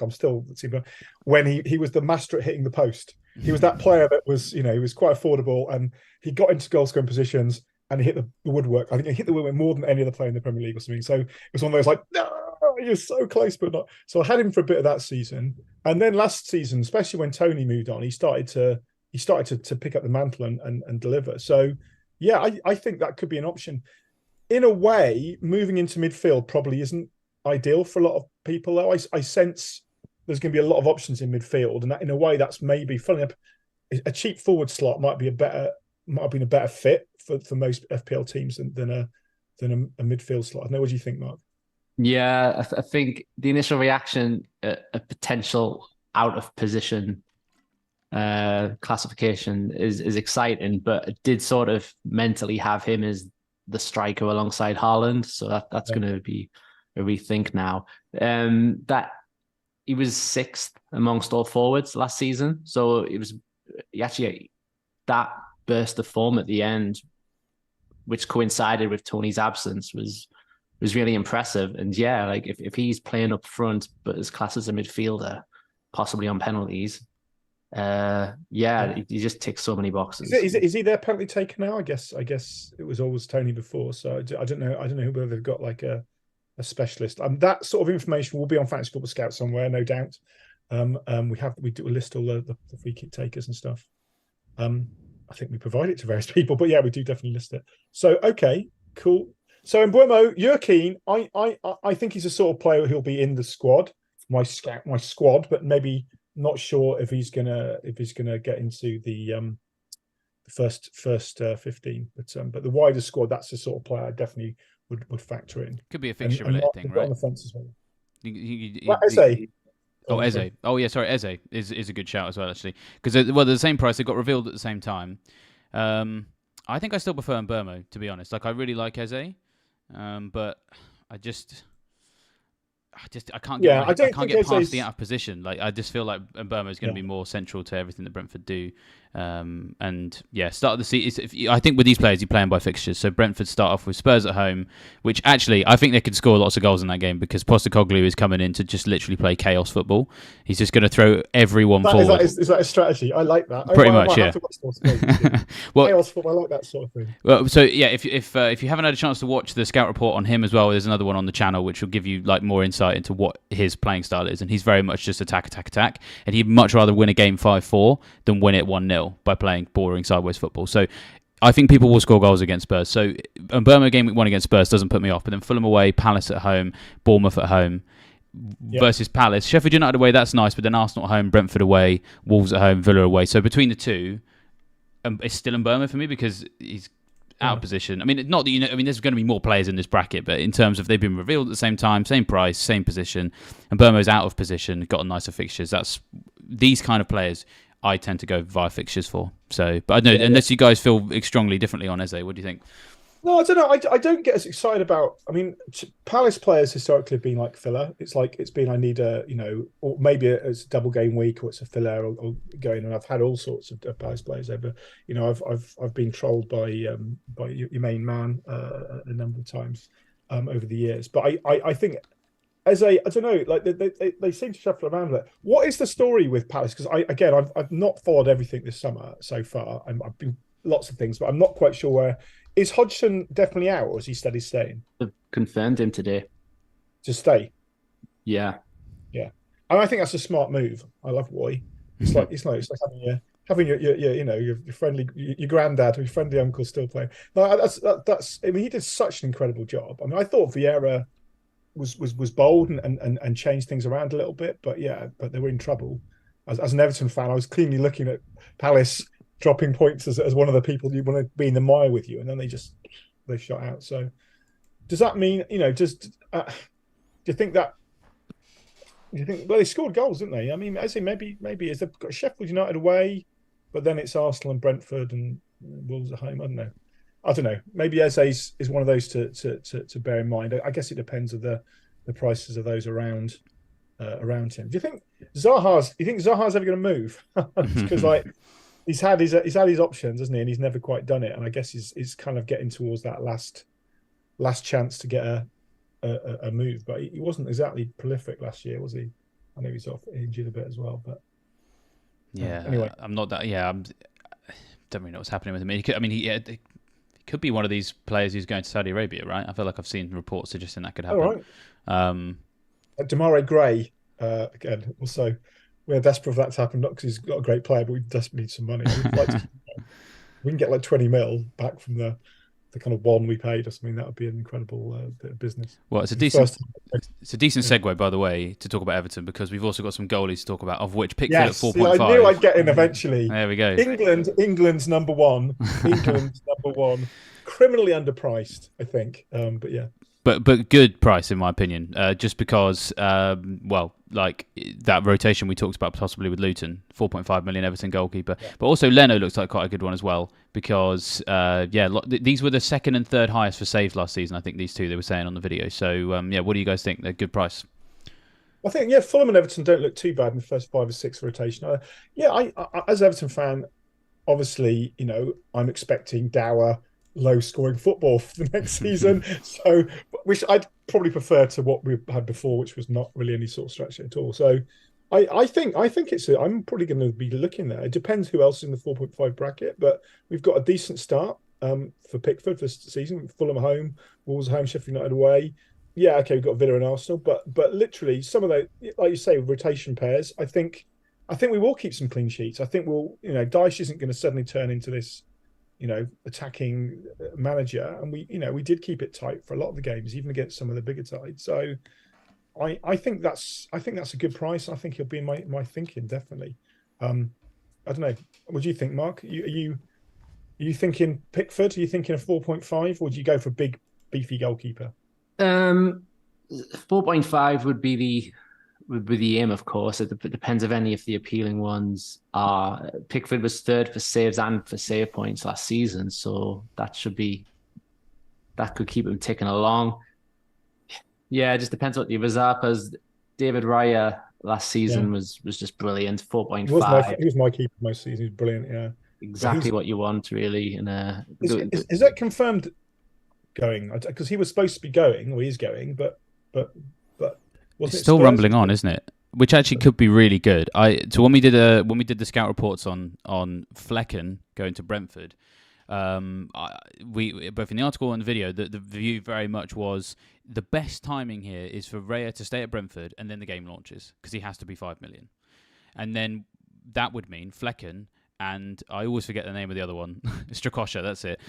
When he was the master at hitting the post. He was that player that was, he was quite affordable, and he got into goal scoring positions and he hit the woodwork. I think he hit the woodwork more than any other player in the Premier League or something. So it was one of those like, no, you're so close, but not. So I had him for a bit of that season, and then last season, especially when Toney moved on, he started to pick up the mantle and deliver. So. Yeah, I think that could be an option. In a way, moving into midfield probably isn't ideal for a lot of people, though. I sense there's going to be a lot of options in midfield, and that, in a way, that's maybe filling up a cheap forward slot might have been a better fit for most FPL teams than a midfield slot. I don't know, what do you think, Mark? Yeah, I think the initial reaction, a potential out of position classification is exciting, but it did sort of mentally have him as the striker alongside Haaland, so that's going to be a rethink now. That he was 6th amongst all forwards last season, so that burst of form at the end, which coincided with Tony's absence, was really impressive. And yeah, like if he's playing up front but as class as a midfielder, possibly on penalties, He just ticks so many boxes. Is he their penalty taker now? I guess it was always Tony before, so I don't know. I don't know whether they've got like a specialist. That sort of information will be on Fantasy Football Scout somewhere, no doubt. We do list all the free kick takers and stuff. I think we provide it to various people, but yeah, we do definitely list it. So okay, cool. So Mbeumo, you're keen. I think he's a sort of player who'll be in the squad, my squad, but maybe not sure if he's gonna get into the first 15. But the wider squad, that's the sort of player I definitely would factor in. Could be a fixture related thing, right? On the fence as well. Eze. Oh, Eze. Oh, yeah, sorry. Eze is a good shout as well, actually. Because, they're the same price. They got revealed at the same time. I think I still prefer Mbeumo, to be honest. Like, I really like Eze. But I can't get past the out of position. Like, I just feel like Mbeumo is going to be more central to everything that Brentford do. And yeah, start of the season. I think with these players, you play them by fixtures. So Brentford start off with Spurs at home, which actually I think they could score lots of goals in that game because Postecoglou is coming in to just literally play chaos football. He's just going to throw everyone forward. Is that a strategy? I like that. Pretty much, yeah. Well, chaos football, I like that sort of thing. Well, so yeah, if you haven't had a chance to watch the scout report on him as well, there's another one on the channel which will give you like more insight into what his playing style is, and he's very much just attack, and he'd much rather win a game 5-4 than win it 1-0 by playing boring sideways football. So I think people will score goals against Spurs. So Mbeumo game week 1 against Spurs doesn't put me off, but then Fulham away, Palace at home, Bournemouth at home versus Palace, Sheffield United away, that's nice, but then Arsenal at home, Brentford away, Wolves at home, Villa away. So between the two, it's still Mbeumo for me because he's out of position. I mean, not that there's going to be more players in this bracket, but in terms of they've been revealed at the same time, same price, same position, and Mbeumo's out of position, got nicer fixtures. That's these kind of players I tend to go via fixtures for. So, but I don't know, unless you guys feel strongly differently on Eze, what do you think? No, I don't know. I don't get as excited about. I mean, Palace players historically have been like filler. It's like it's been I need a or maybe it's a double game week or it's a filler or going. And I've had all sorts of Palace players over. I've been trolled by your main man a number of times over the years. But I think Eze, I don't know, like they seem to shuffle around a bit. What is the story with Palace? Because I've not followed everything this summer so far. I've been lots of things, but I'm not quite sure where. Is Hodgson definitely out, or is he steady staying? They've confirmed him today. To stay? Yeah. And I think that's a smart move. I love Roy. It's like having your friendly your granddad or your friendly uncle still playing. No, that's. I mean, he did such an incredible job. I mean, I thought Vieira was bold and changed things around a little bit, but they were in trouble. As an Everton fan, I was cleanly looking at Palace dropping points as one of the people you want to be in the mire with you, and then they shot out. So does that mean do you think well, they scored goals, didn't they? I mean, I say maybe is they've got Sheffield United away, but then it's Arsenal and Brentford and Wolves at home. I don't know. Maybe Eze is one of those to bear in mind. I guess it depends on the prices of those around him. Do you think Zaha's ever going to move? Because He's had his options, hasn't he? And he's never quite done it. And I guess he's kind of getting towards that last chance to get a move. But he wasn't exactly prolific last year, was he? I know he's off injured a bit as well. But anyway, I'm not that. Yeah, I don't really know what's happening with him. He could be one of these players who's going to Saudi Arabia, right? I feel like I've seen reports suggesting that could happen. All right. Demarai Gray again. Also. We're desperate for that to happen, not because he's got a great player, but we desperately need some money. We can get like 20 mil back from the kind of one we paid or something. That would be an incredible bit of business. Well, it's a decent segue, by the way, to talk about Everton, because we've also got some goalies to talk about, of which Pickford at 4.5. I knew I'd get in eventually. There we go. England's number one. Criminally underpriced, I think. But yeah. But good price in my opinion, just because like that rotation we talked about possibly with Luton, 4.5 million Everton goalkeeper, but also Leno looks like quite a good one as well because these were the second and third highest for saves last season. I think these two they were saying on the video. So what do you guys think? They're good price. I think Fulham and Everton don't look too bad in the first 5 or 6 rotation. I as an Everton fan, obviously I'm expecting dour, low-scoring football for the next season. So, which I'd probably prefer to what we had before, which was not really any sort of structure at all. So, I think it's. I'm probably going to be looking there. It depends who else is in the 4.5 bracket, but we've got a decent start for Pickford this season. Fulham home, Wolves home, Sheffield United away. Yeah, okay, we've got Villa and Arsenal, but literally some of those, like you say, rotation pairs. I think we will keep some clean sheets. I think we'll, Dyche isn't going to suddenly turn into this, attacking manager, and we did keep it tight for a lot of the games, even against some of the bigger sides. So I think that's a good price. I think he'll be in my thinking definitely. I don't know. What do you think, Mark? Are you thinking Pickford? Are you thinking a 4.5, or do you go for a big beefy goalkeeper? 4.5 would be the aim, of course. It depends if any of the appealing ones are. Pickford was third for saves and for save points last season, so that could keep him ticking along. Yeah, it just depends what the others are, because David Raya last season was just brilliant. 4.5. He was my keeper most season. He was brilliant. Yeah, exactly what you want, really. Is that confirmed? Going, because he was supposed to be going, or he's going, but it's still rumbling on, isn't it? Which actually could be really good. So when we did the scout reports on Flecken going to Brentford, we both in the article and the video, the view very much was the best timing here is for Raya to stay at Brentford and then the game launches, because he has to be 5 million, and then that would mean Flecken. And I always forget the name of the other one. Strakosha, that's it.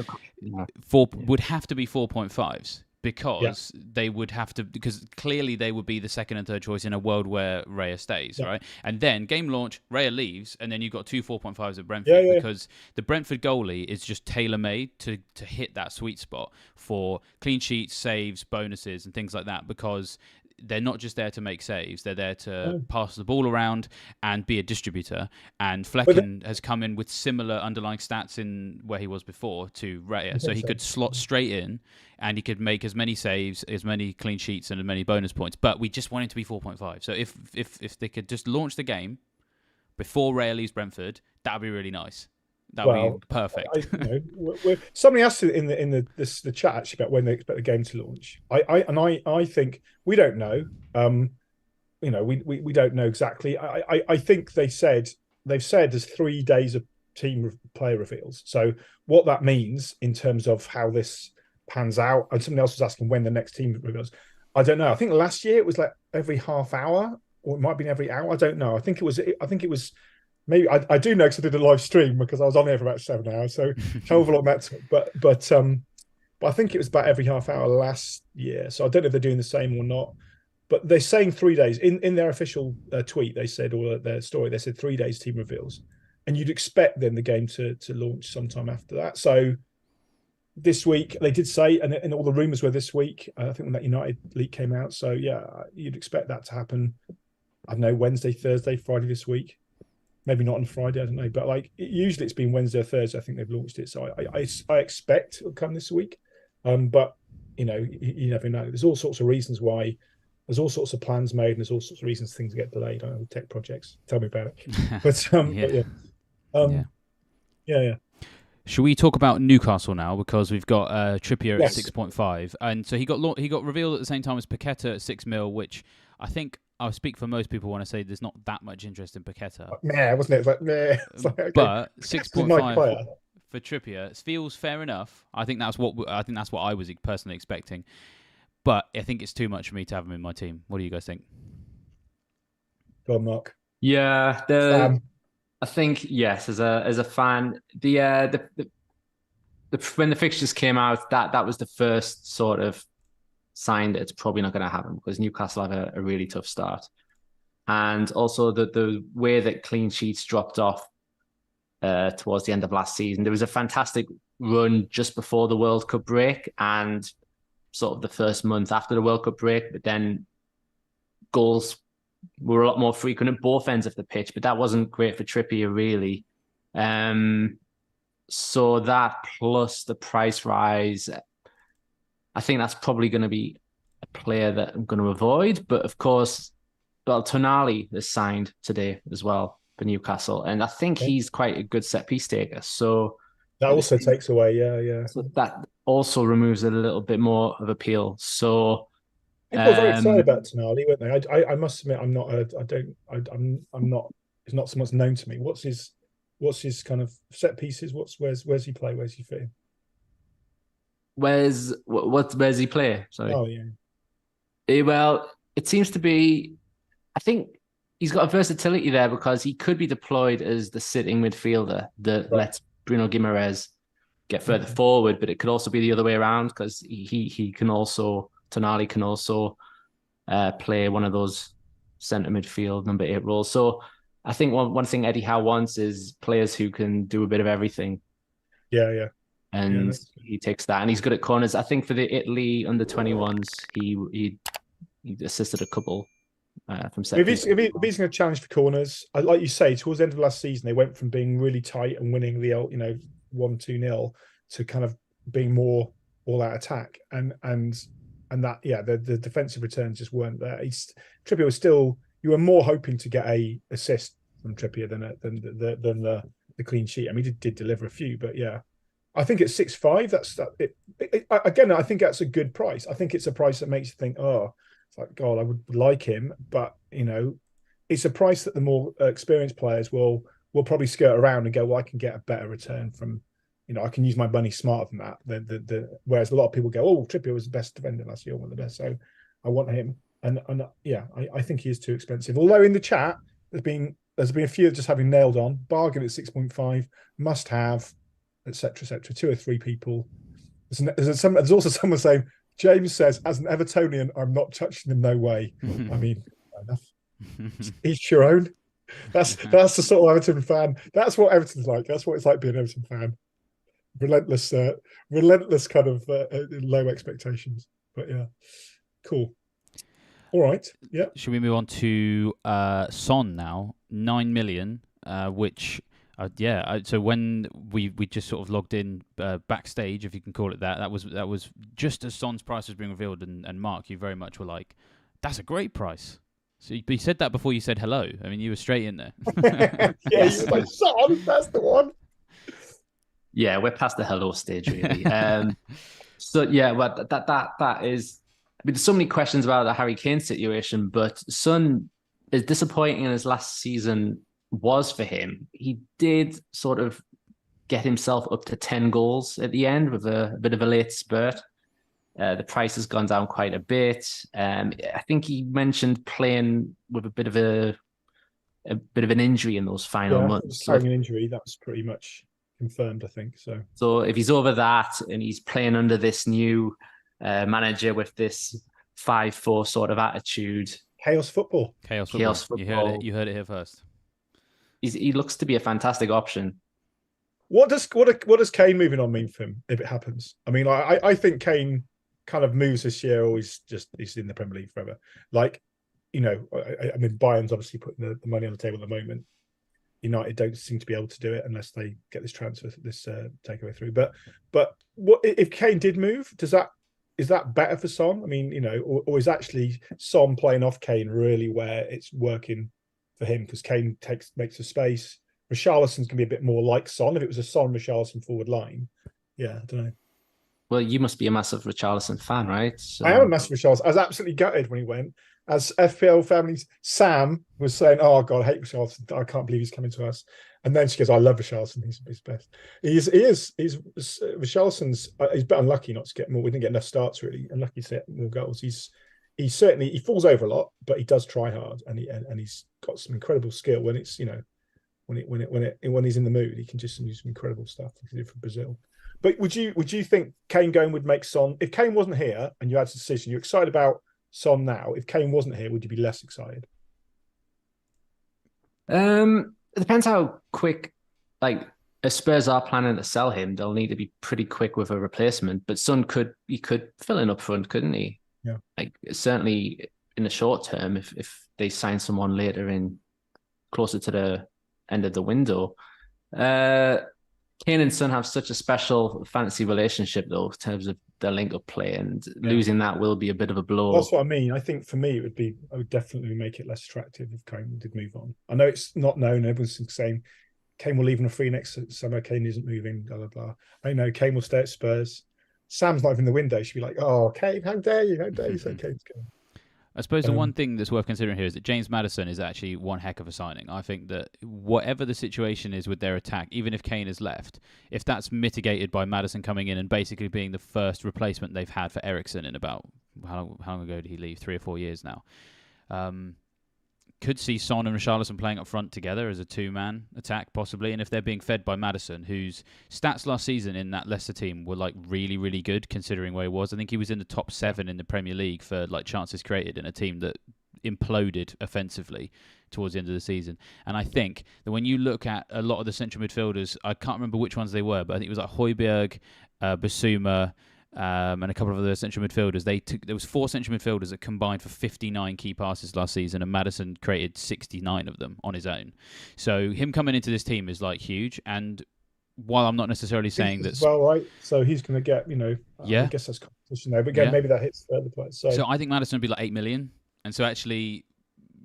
Would have to be 4.5s, because they would have to, because clearly they would be the second and third choice in a world where Raya stays, right? And then game launch, Raya leaves, and then you've got two 4.5s at Brentford, because the Brentford goalie is just tailor-made to hit that sweet spot for clean sheets, saves, bonuses, and things like that, because they're not just there to make saves, they're there to pass the ball around and be a distributor. And Flecken has come in with similar underlying stats in where he was before to Raya. So he could slot straight in and he could make as many saves, as many clean sheets, and as many bonus points. But we just want him to be 4.5. So if they could just launch the game before Raya leaves Brentford, that would be really nice. That would be perfect. Somebody asked in the chat actually about when they expect the game to launch. I think we don't know. We don't know exactly. I think they've said there's 3 days of team player reveals. So what that means in terms of how this pans out, and somebody else was asking when the next team reveals. I don't know. I think last year it was like every half hour, or it might have been every hour. I don't know. I think it was. Maybe I do know, because I did a live stream, because I was on there for about 7 hours, so hell of a lot of that. But I think it was about every half hour last year. So I don't know if they're doing the same or not. But they're saying 3 days in their official tweet. They said, or their story, they said 3 days team reveals, and you'd expect then the game to launch sometime after that. So this week they did say, and all the rumors were this week. I think when that United leak came out. So yeah, you'd expect that to happen. I don't know, Wednesday, Thursday, Friday this week. Maybe not on Friday, I don't know. But usually it's been Wednesday or Thursday. I think they've launched it. So I expect it'll come this week. But you never know. There's all sorts of reasons why. There's all sorts of plans made, and there's all sorts of reasons things get delayed. I don't know, tech projects. Tell me about it. But yeah. Should we talk about Newcastle now, because we've got Trippier at 6.5, and so he got revealed at the same time as Paqueta at 6 mil, which I think I'll speak for most people when I say there's not that much interest in Paqueta. Wasn't it? It's like, okay. But 6.5 for Trippier feels fair enough. I think that's what I was personally expecting. But I think it's too much for me to have him in my team. What do you guys think? Go on, Mark. Yeah, I think yes. As a fan, when the fixtures came out, that was the first sort of sign that it's probably not going to happen, because Newcastle have a really tough start, and also the way that clean sheets dropped off towards the end of last season. There was a fantastic run just before the World Cup break and sort of the first month after the World Cup break, but then goals were a lot more frequent at both ends of the pitch, but that wasn't great for Trippier, really. So that plus the price rise, I think that's probably going to be a player that I'm going to avoid. But of course, Tonali is signed today as well for Newcastle, and I think he's quite a good set piece taker. So that also takes away, yeah. So that also removes a little bit more of appeal. So People were very excited about Tonali, weren't they? I must admit, I'm not. I'm not. It's not so much known to me. What's his kind of set pieces? Where's he play? Where's he fit in? Where's he play? Sorry. Oh yeah. Well, it seems to be. I think he's got a versatility there because he could be deployed as the sitting midfielder that lets Bruno Guimaraes get further forward, but it could also be the other way around because Tonali can also play one of those centre midfield number 8 roles. So I think one thing Eddie Howe wants is players who can do a bit of everything. Yeah. And he takes that, and he's good at corners. I think for the Italy under 21s, he assisted a couple from set. If he's going to challenge for corners, like you say, towards the end of last season, they went from being really tight and winning the 1-2-0 to kind of being more all-out attack, and that the defensive returns just weren't there. Trippier was still. You were more hoping to get a assist from Trippier than the clean sheet. I mean, he did deliver a few, but yeah. I think at 6.5, that's again. I think that's a good price. I think it's a price that makes you think, oh, it's like God, I would like him, but it's a price that the more experienced players will probably skirt around and go, well, I can get a better return from, I can use my money smarter than that. Whereas a lot of people go, oh, Trippier was the best defender last year, one of the best, so I want him. And I think he is too expensive. Although in the chat there's been a few just having nailed on bargain at 6.5, must have, etc. 2 or 3 people. There's also someone saying, James says, as an Evertonian, I'm not touching him, no way. I mean, fair enough. Each your own. That's the sort of Everton fan. That's what Everton's like. That's what it's like being an Everton fan. Relentless kind of low expectations. But yeah, cool. All right. Yeah. Should we move on to Son now? 9 million, which. So when we just sort of logged in backstage, if you can call it that, that was just as Son's price was being revealed, and Mark, you very much were like, "That's a great price." So you said that before you said hello. I mean, you were straight in there. Yeah, you were like, "Son, that's the one." Yeah, we're past the hello stage, really. So yeah, but that is. I mean, there's so many questions about the Harry Kane situation, but Son is disappointing in his last season. Was for him. He did sort of get himself up to 10 goals at the end with a bit of a late spurt. The price has gone down quite a bit. I think he mentioned playing with a bit of an injury in those final months. Carrying an injury, that's pretty much confirmed, I think. So if he's over that and he's playing under this new manager with this 5-4 sort of attitude, chaos football. You heard it here first. He looks to be a fantastic option. What does Kane moving on mean for him if it happens? I mean, I think Kane kind of moves this year, or he's in the Premier League forever. Like, I mean, Bayern's obviously putting the money on the table at the moment. United don't seem to be able to do it unless they get this transfer, this takeaway through. But what if Kane did move? Is that better for Son? I mean, or is actually Son playing off Kane really where it's working for him, because Kane makes a space. Richarlison's can be a bit more like Son if it was a Son Richarlison forward line. Yeah, I don't know. Well, you must be a massive Richarlison fan, right? So... I am a massive Richarlison. I was absolutely gutted when he went. As FPL families, Sam was saying, "Oh God, I hate Richarlison. I can't believe he's coming to us." And then she goes, "I love Richarlison. He's best." He is. Richarlison's. He's a bit unlucky not to get more. We didn't get enough starts really. Unlucky to get more goals. He certainly falls over a lot, but he does try hard, and he's got some incredible skill when it's when he's in the mood, he can just do some incredible stuff like he did for Brazil. But would you think Kane going would make Son, if Kane wasn't here and you had a decision, you're excited about Son now? If Kane wasn't here, would you be less excited? It depends how quick. Like, if Spurs are planning to sell him, they'll need to be pretty quick with a replacement. But Son could fill in up front, couldn't he? Yeah. Like, certainly in the short term, if they sign someone later in, closer to the end of the window. Kane and Son have such a special fantasy relationship, though, in terms of their link-up play, and losing that will be a bit of a blow. That's what I mean. I think for me, I would definitely make it less attractive if Kane did move on. I know it's not known. Everyone's saying Kane will leave on a free next summer. Kane isn't moving, blah, blah, blah. I know Kane will stay at Spurs. Sam's not even in the window. She'd be like, "Oh, Kane, how dare you? How dare you say Kane's going?" I suppose the one thing that's worth considering here is that James Maddison is actually one heck of a signing. I think that whatever the situation is with their attack, even if Kane has left, if that's mitigated by Maddison coming in and basically being the first replacement they've had for Eriksen in about, how long ago did he leave? 3 or 4 years now. Could see Son and Richarlison playing up front together as a two-man attack, possibly. And if they're being fed by Maddison, whose stats last season in that Leicester team were like really, really good, considering where he was. I think he was in the top 7 in the Premier League for like chances created in a team that imploded offensively towards the end of the season. And I think that when you look at a lot of the central midfielders, I can't remember which ones they were, but I think it was like Højbjerg, Bissouma, and a couple of other central midfielders. There was 4 central midfielders that combined for 59 key passes last season, and Maddison created 69 of them on his own. So him coming into this team is like huge. And while I'm not necessarily saying that, well, right. So he's going to get, I guess that's competition there. But again, maybe that hits the other players. So I think Maddison would be like 8 million, and so actually,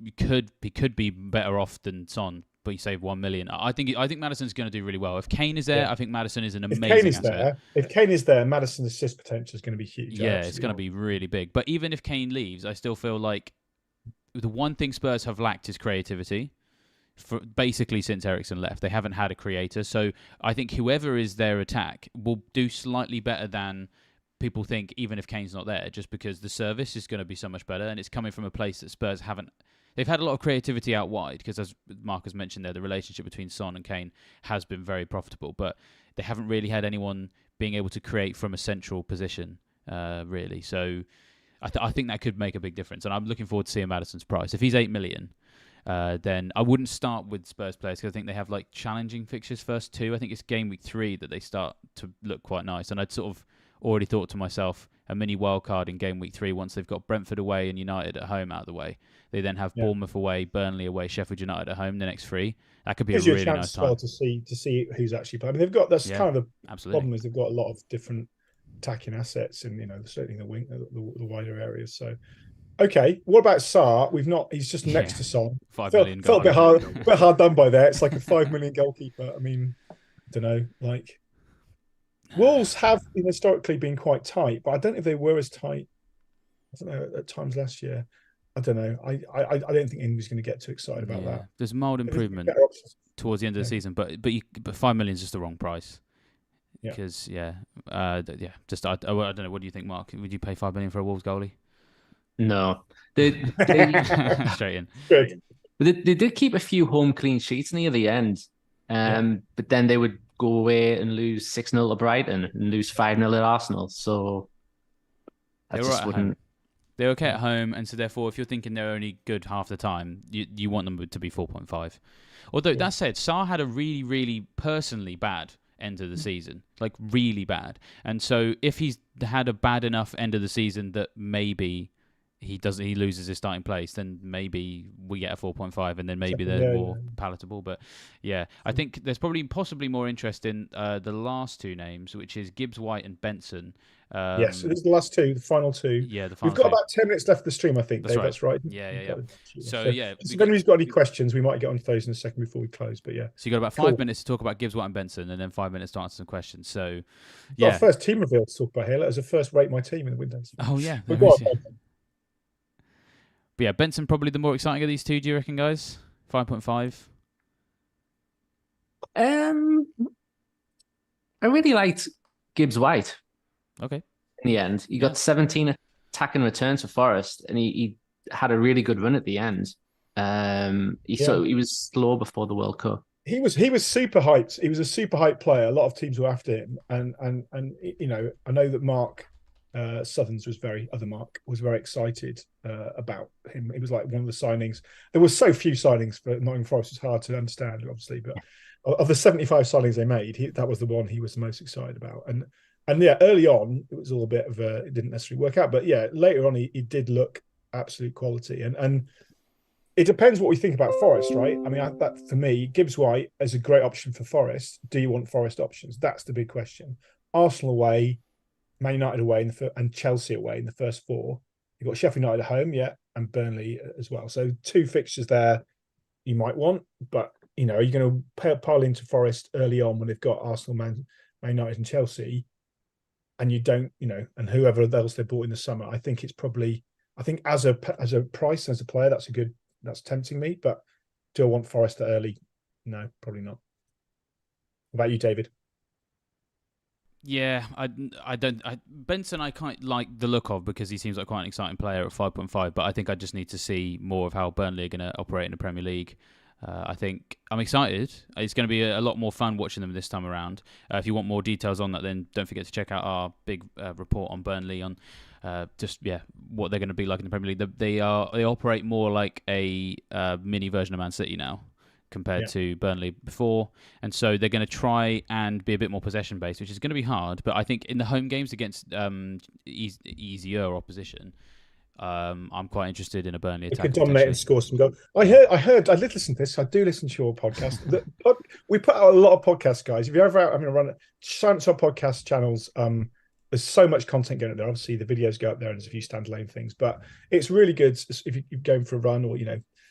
he could be better off than Son. But you save 1 million. I think Maddison's going to do really well. If Kane is there, I think Maddison is an amazing asset. If Kane is there, Maddison's assist potential is going to be huge. Yeah, it's going to be really big. But even if Kane leaves, I still feel like the one thing Spurs have lacked is creativity. Basically, since Eriksen left, they haven't had a creator. So I think whoever is their attack will do slightly better than people think, even if Kane's not there, just because the service is going to be so much better, and it's coming from a place that Spurs haven't. They've had a lot of creativity out wide because, as Mark has mentioned there, the relationship between Son and Kane has been very profitable, but they haven't really had anyone being able to create from a central position, really. So I think that could make a big difference, and I'm looking forward to seeing Maddison's price. If he's 8 million, then I wouldn't start with Spurs players because I think they have like challenging fixtures first 2. I think it's game week 3 that they start to look quite nice, and I'd sort of already thought to myself a mini wild card in game week 3 once they've got Brentford away and United at home out of the way. They then have Bournemouth away, Burnley away, Sheffield United at home. The next 3, that could be a really nice time. Well to see who's actually playing. I mean, they've got kind of the problem is they've got a lot of different attacking assets, and certainly the wing, the wider areas. So, okay, what about Sarr? He's just next to Son. 5 million. Felt a bit hard done by there. It's like a 5 million goalkeeper. I mean, I don't know, like. Wolves have historically been quite tight, but I don't know if they were as tight. I don't know at times last year. I don't know. I don't think anyone's going to get too excited about that. There's mild improvement towards the end of the season, but 5 million is just the wrong price. Because I don't know. What do you think, Mark? Would you pay 5 million for a Wolves goalie? No, straight in. Good. But they did keep a few home clean sheets near the end, but then they would go away and lose 6-0 to Brighton and lose 5-0 at Arsenal. So I just wouldn't. They're okay at home, and so therefore, if you're thinking they're only good half the time, you want them to be 4.5. Although that said, Sarr had a really, really personally bad end of the season, like really bad. And so if he's had a bad enough end of the season that maybe he loses his starting place, then maybe we get a 4.5, and then maybe they're more palatable. But I think there's possibly more interest in the last 2 names, which is Gibbs White and Benson. Yes, it is the last 2, the final 2. Yeah, the final. We've got about 10 minutes left of the stream, I think. That's right. Yeah. So if anybody's got any questions, we might get onto those in a second before we close. But so you got about 5 minutes to talk about Gibbs White and Benson, and then 5 minutes to answer some questions. So our first team reveal to talk about here. Let us first rate my team in the windows. Oh yeah. But yeah, Benson probably the more exciting of these 2. Do you reckon, guys? 5.5. I really liked Gibbs White. Okay. In the end, he got 17 attacking returns for Forest, and he had a really good run at the end. He was slow before the World Cup. He was super hyped. He was a super hyped player. A lot of teams were after him, and I know that Mark Southerns was very excited about him. It was like one of the signings. There were so few signings for Nottingham Forest. It's hard to understand, obviously, but of the 75 signings they made, that was the one he was the most excited about. And early on, it was all a bit of it didn't necessarily work out. But later on, he did look absolute quality. And it depends what we think about Forest, right? I mean, that for me, Gibbs White is a great option for Forest. Do you want Forest options? That's the big question. Arsenal away, Man United away, and Chelsea away in the first 4. You've got Sheffield United at home, and Burnley as well. So 2 fixtures there you might want. But, are you going to pile into Forest early on when they've got Arsenal, Man United and Chelsea? And you don't, and whoever else they bought in the summer, I think I think as a price, as a player, that's tempting me. But do I want Forrester early? No, probably not. What about you, David? Yeah, I don't. Benson, I quite like the look of because he seems like quite an exciting player at 5.5. But I think I just need to see more of how Burnley are going to operate in the Premier League. I think I'm excited. It's going to be a lot more fun watching them this time around. If you want more details on that, then don't forget to check out our big report on Burnley on what they're going to be like in the Premier League. They operate more like a mini version of Man City now, compared to Burnley before. And so they're going to try and be a bit more possession-based, which is going to be hard. But I think in the home games against easier opposition, I'm quite interested in a Burnley attack. They could dominate and score some goals. I did listen to this. I do listen to your podcast. We put out a lot of podcasts, guys. If you're ever out, run chance our podcast channels. There's so much content going up there. Obviously, the videos go up there, and there's a few standalone things. But it's really good if you're going for a run or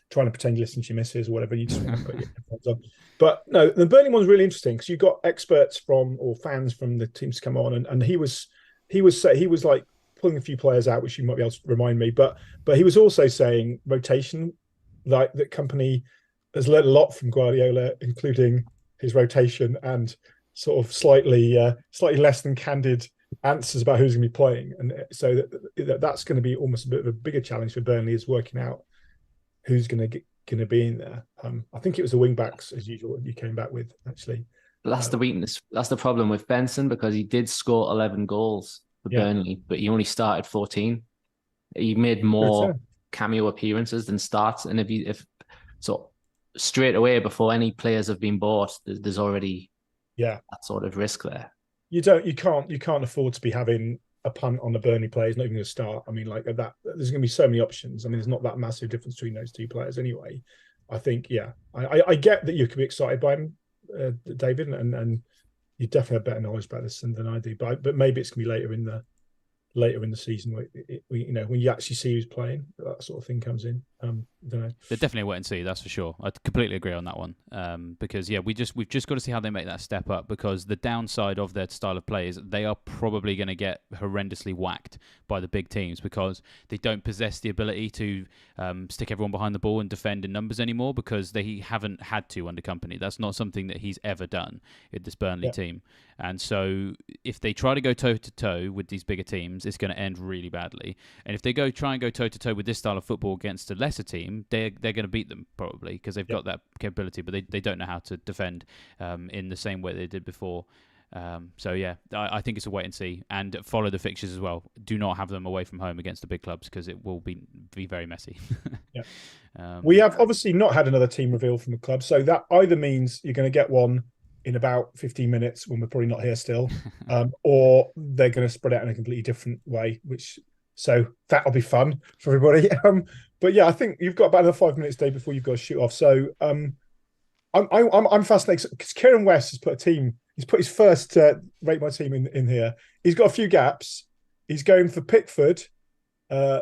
trying to pretend you listen to your missus or whatever. You just want to put your headphones on. But no, the Burnley one's really interesting because you've got experts or fans from the teams come on, and he was like pulling a few players out, which you might be able to remind me. But he was also saying rotation, like that company has learned a lot from Guardiola, including his rotation and sort of slightly less than candid answers about who's going to be playing, and so that's going to be almost a bit of a bigger challenge for Burnley, is working out who's going to be in there. I think it was the wing backs as usual you came back with actually. But that's the weakness. That's the problem with Benson, because he did score 11 goals for Burnley, but he only started 14. He made more cameo appearances than starts, and if straight away before any players have been bought, there's already that sort of risk there. You can't afford to be having a punt on the Burnley player. He's not even going to start. I mean, like that, there's going to be so many options. I mean, there's not that massive difference between those two players anyway. I think, I get that you could be excited by him, David, and you definitely have better knowledge about this than I do. But maybe it's going to be later in the season when you actually see who's playing, that sort of thing comes in. I don't know. They're definitely a wait and see, that's for sure. I completely agree on that one. Because we've just got to see how they make that step up, because the downside of their style of play is they are probably going to get horrendously whacked by the big teams because they don't possess the ability to stick everyone behind the ball and defend in numbers anymore, because they haven't had to under Company. That's not something that he's ever done with this Burnley team. And so if they try to go toe-to-toe with these bigger teams, it's going to end really badly. And if they try and go toe-to-toe with this style of football against a lesser team, they're going to beat them probably, because they've got that capability, but they don't know how to defend in the same way they did before. I think it's a wait and see, and follow the fixtures as well. Do not have them away from home against the big clubs, because it will be very messy. We have obviously not had another team reveal from the club, so that either means you're going to get one in about 15 minutes when we're probably not here still, or they're going to spread out in a completely different way, so that'll be fun for everybody. But I think you've got about another 5 minutes, Dave, before you've got to shoot off. So I'm fascinated because Kieran West has put his first rate my team in here. He's got a few gaps. He's going for Pickford, TAA,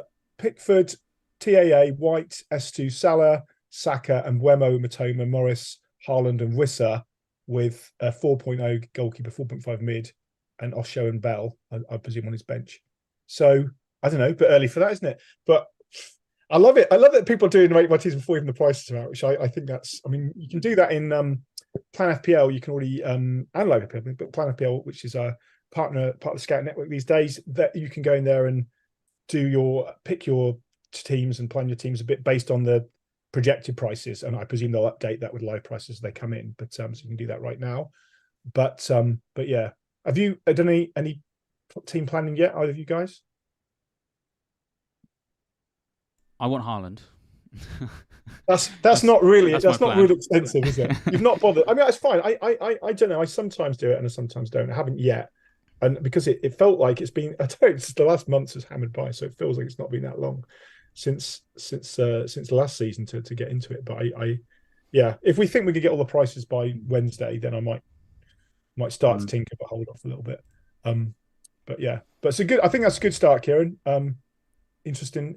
White, S2, Salah, Saka, and Mbeumo, Mitoma, Morris, Haaland, and Wissa, with a 4.0 goalkeeper, 4.5 mid, and Osho and Bell, I presume, on his bench. So I don't know, a bit early for that, isn't it? But I love it. I love that people are doing rate my teams before even the prices are out, which I think you can do that in Plan FPL. You can already analyze FPL, but Plan FPL, which is a part of the Scout Network these days, that you can go in there and pick your teams and plan your teams a bit based on the projected prices, and I presume they'll update that with live prices as they come in. But so you can do that right now. But yeah, have you done any team planning yet, either of you guys? I want Haaland. that's not really extensive, is it? You've not bothered. I mean, that's fine. I don't know. I sometimes do it and I sometimes don't. I haven't yet, and because it felt like it's been. I don't know, it's the last month has hammered by, so it feels like it's not been that long since last season to get into it. But if we think we could get all the prices by Wednesday, then I might start to tinker, but hold off a little bit. But it's a good. I think that's a good start, Kieran. Some interesting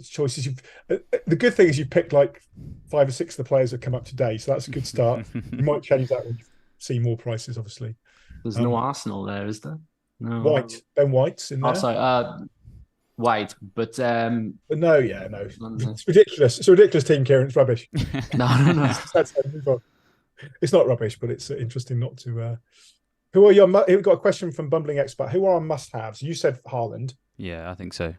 choices. The good thing is you've picked like 5 or 6 of the players that come up today, so that's a good start. You might change that when you see more prices, obviously. There's no Arsenal there, is there? No. Ben White's in there. Oh, sorry. White, but But no, it's ridiculous. It's a ridiculous team, Kieran. It's rubbish. no. Move on. It's not rubbish, but it's interesting not to. Who are your? We've got a question from Bumbling Expert. Who are our must-haves? You said Haaland. Yeah, I think so.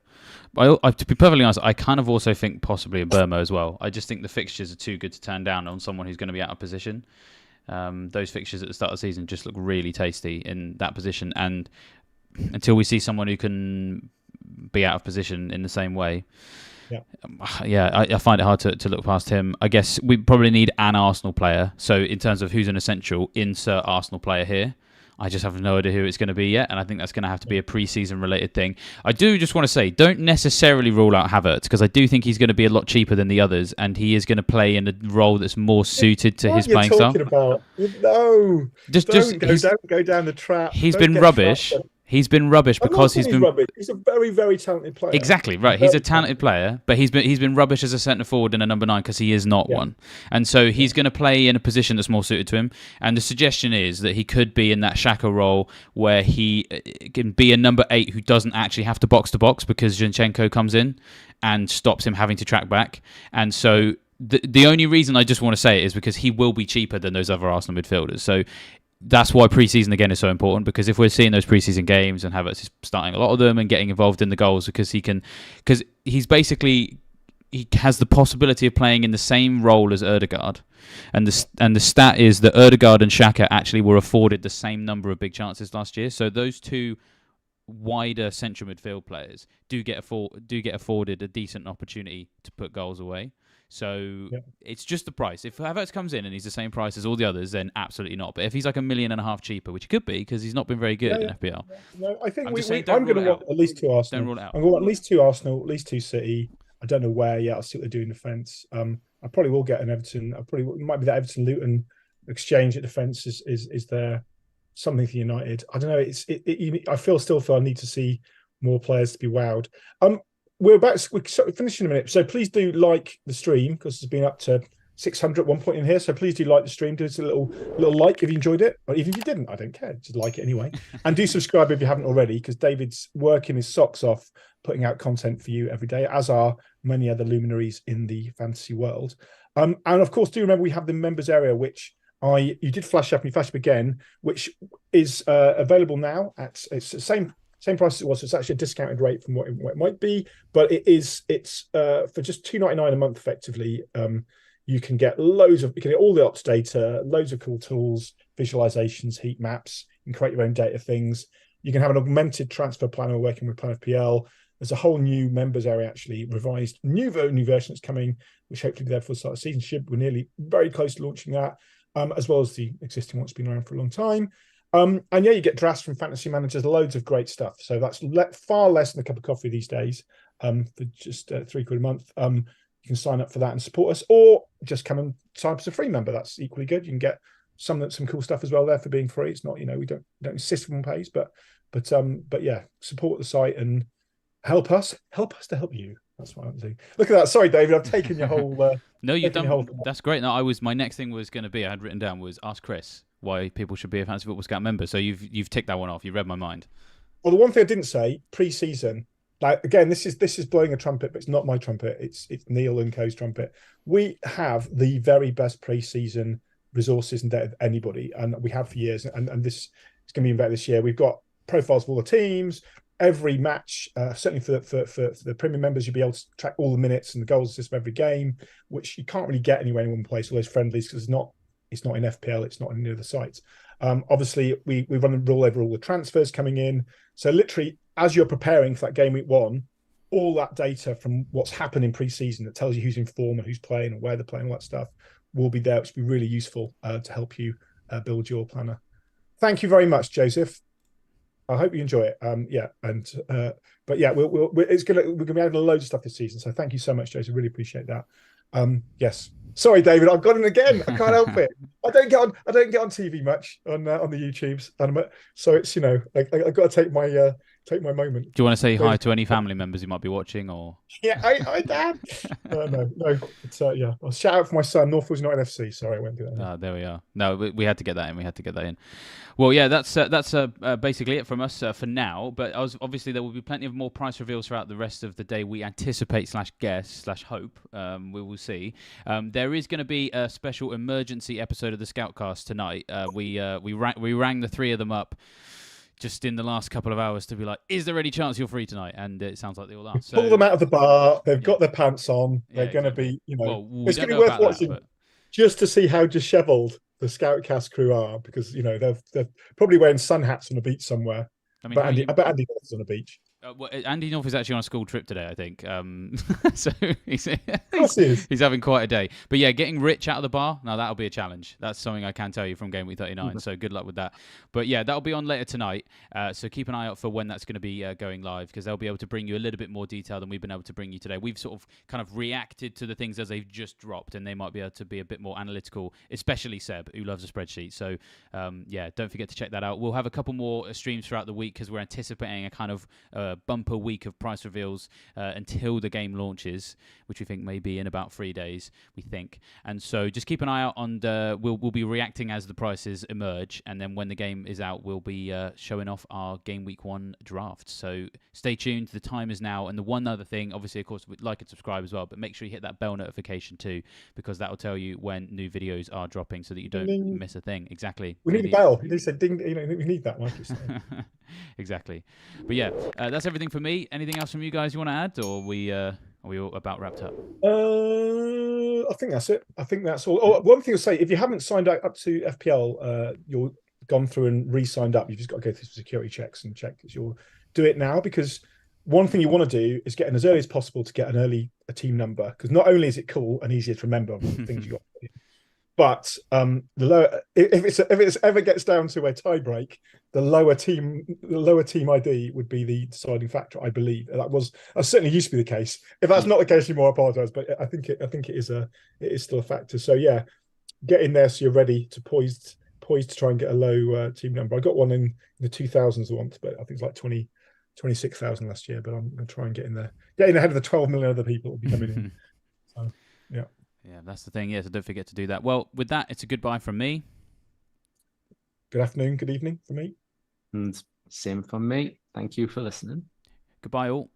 But to be perfectly honest, I kind of also think possibly a Mbeumo as well. I just think the fixtures are too good to turn down on someone who's going to be out of position. Those fixtures at the start of the season just look really tasty in that position, and until we see someone who can be out of position in the same way, I find it hard to look past him. I guess we probably need an Arsenal player. So in terms of who's an essential, insert Arsenal player here. I just have no idea who it's going to be yet, and I think that's going to have to be a pre-season related thing. I do just want to say, don't necessarily rule out Havertz, because I do think he's going to be a lot cheaper than the others, and he is going to play in a role that's more suited to his playing style. About? No, don't go down the trap. He's been rubbish. He's been rubbish because he's been rubbish. He's a very, very talented player. Exactly right. He's a talented player, but he's been rubbish as a centre forward and a number 9 because he is not one. And so he's going to play in a position that's more suited to him. And the suggestion is that he could be in that Xhaka role where he can be a number 8 who doesn't actually have to box because Zinchenko comes in and stops him having to track back. And so the only reason I just want to say it is because he will be cheaper than those other Arsenal midfielders. So that's why pre-season again is so important, because if we're seeing those pre-season games and Havertz is starting a lot of them and getting involved in the goals because he has the possibility of playing in the same role as Ødegaard, and the stat is that Ødegaard and Xhaka actually were afforded the same number of big chances last year. So those two wider central midfield players do get afforded a decent opportunity to put goals away. So it's just the price. If Havertz comes in and he's the same price as all the others, then absolutely not. But if he's like $1.5 million cheaper, which he could be because he's not been very good in FPL. No, I think I'm going to want at least 2 Arsenal. Don't rule it out. I'm going to want at least 2 Arsenal, at least 2 City. I don't know where yet. I'll see what they do in defence. I probably will get an Everton. It might be that Everton Luton exchange at defence is there. Something for United. I don't know. I still feel I need to see more players to be wowed. We're finishing in a minute, so please do like the stream because it's been up to 600 at one point in here. So please do like the stream. Do us a little like if you enjoyed it, or even if you didn't. I don't care. Just like it anyway, and do subscribe if you haven't already, because David's working his socks off putting out content for you every day, as are many other luminaries in the fantasy world. And of course, do remember we have the members area, which you did flash up and you flash up again, which is available now it's the same price as it was. So it's actually a discounted rate from what it might be, but it's for just $2.99 a month effectively. You can get all the ops data, loads of cool tools, visualizations, heat maps. You can create your own data things. You can have an augmented transfer planner working with Plan FPL. There's a whole new members area, actually revised new version that's coming, which hopefully be there for the start of the season. We're nearly very close to launching that, as well as the existing one that's been around for a long time. And you get drafts from fantasy managers, loads of great stuff. So that's far less than a cup of coffee these days, for just £3 a month. You can sign up for that and support us, or just come and sign up as a free member. That's equally good. You can get some cool stuff as well there for being free. It's not, we don't insist on pays, but yeah, support the site and help us to help you. That's what I'm doing. Look at that. Sorry, David, I've taken your whole. No, you've done. That's great. No, my next thing was going to be, I had written down, was ask Chris why people should be a Fantasy Football Scout member. So you've ticked that one off. You read my mind. Well, the one thing I didn't say pre-season, like again, this is blowing a trumpet, but it's not my trumpet. It's Neil and Co.'s trumpet. We have the very best pre-season resources and data of anybody, and we have for years. And this is going to be even better this year. We've got profiles of all the teams. Every match, certainly for the premium members, you'll be able to track all the minutes and the goals assist of every game, which you can't really get anywhere in one place, all those friendlies, because it's not in FPL, it's not in any other sites. Obviously, we run a rule over all the transfers coming in. So literally, as you're preparing for that game week 1, all that data from what's happened in pre-season that tells you who's in form and who's playing and where they're playing, all that stuff will be there, which will be really useful to help you build your planner. Thank you very much, Joseph. I hope you enjoy it. But yeah, we're gonna be adding loads of stuff this season. So thank you so much, Joseph. Really appreciate that. Yes. Sorry, David, I've got it again. I can't help it. I don't get on TV much on the YouTubes, so it's I got to take my take my moment. Do you want to say hi to any family members who might be watching, or? Yeah, I Dad. No. It's yeah. I'll shout out for my son. Northwoods United FC. Sorry, I won't do that. There we are. No, we had to get that in. Well, yeah, that's basically it from us for now. But obviously there will be plenty of more price reveals throughout the rest of the day. We anticipate /guess/hope. We will see. There is going to be a special emergency episode of the Scoutcast tonight. We rang the three of them up just in the last couple of hours to be like, is there any chance you're free tonight? And it sounds like they all are. So, pull them out of the bar. They've got their pants on. They're going to be, it's going to be worth watching just to see how dishevelled the Scoutcast crew are, because they're probably wearing sun hats on a beach somewhere. I bet Andy North's on a beach. Well, Andy North is actually on a school trip today, I think. So he's having quite a day. But yeah, getting Rich out of the bar, now that'll be a challenge. That's something I can tell you from Gameweek 39. So good luck with that. But yeah, that'll be on later tonight. So keep an eye out for when that's going to be going live, because they'll be able to bring you a little bit more detail than we've been able to bring you today. We've sort of kind of reacted to the things as they've just dropped, and they might be able to be a bit more analytical, especially Seb, who loves a spreadsheet. So yeah, don't forget to check that out. We'll have a couple more streams throughout the week, because we're anticipating a kind of bumper week of price reveals until the game launches, which we think may be in about 3 days, we think. And so just keep an eye out on we'll be reacting as the prices emerge, and then when the game is out, we'll be showing off our Game Week 1 draft. So stay tuned. The time is now. And the one other thing, obviously, of course, like and subscribe as well, but make sure you hit that bell notification too, because that will tell you when new videos are dropping, so that you don't miss a thing. Exactly. We need a bell. He said ding. We need that, like you said. Exactly. But yeah, that's everything for me. Anything else from you guys you want to add, or are we all about wrapped up? I think that's it. I think that's all. Oh, one thing to say: if you haven't signed up to FPL, you're gone through and re-signed up. You've just got to go through security checks and check that you'll do it now, because one thing you want to do is get in as early as possible to get a team number, because not only is it cool and easier to remember things you got, but the lower, if it ever gets down to a tie break, the lower team ID would be the deciding factor. I believe that certainly used to be the case. If that's not the case anymore, I apologise, but I think it is still a factor. So yeah, get in there so you're ready to poised to try and get a low team number. I got one in the 2000s once, but I think it's like 26,000 last year. But I'm going to try and get in there, getting ahead of the 12 million other people will be coming in. So yeah. Yeah, that's the thing. Yeah, so don't forget to do that. Well, with that, it's a goodbye from me. Good afternoon, good evening from me. And same from me. Thank you for listening. Goodbye all.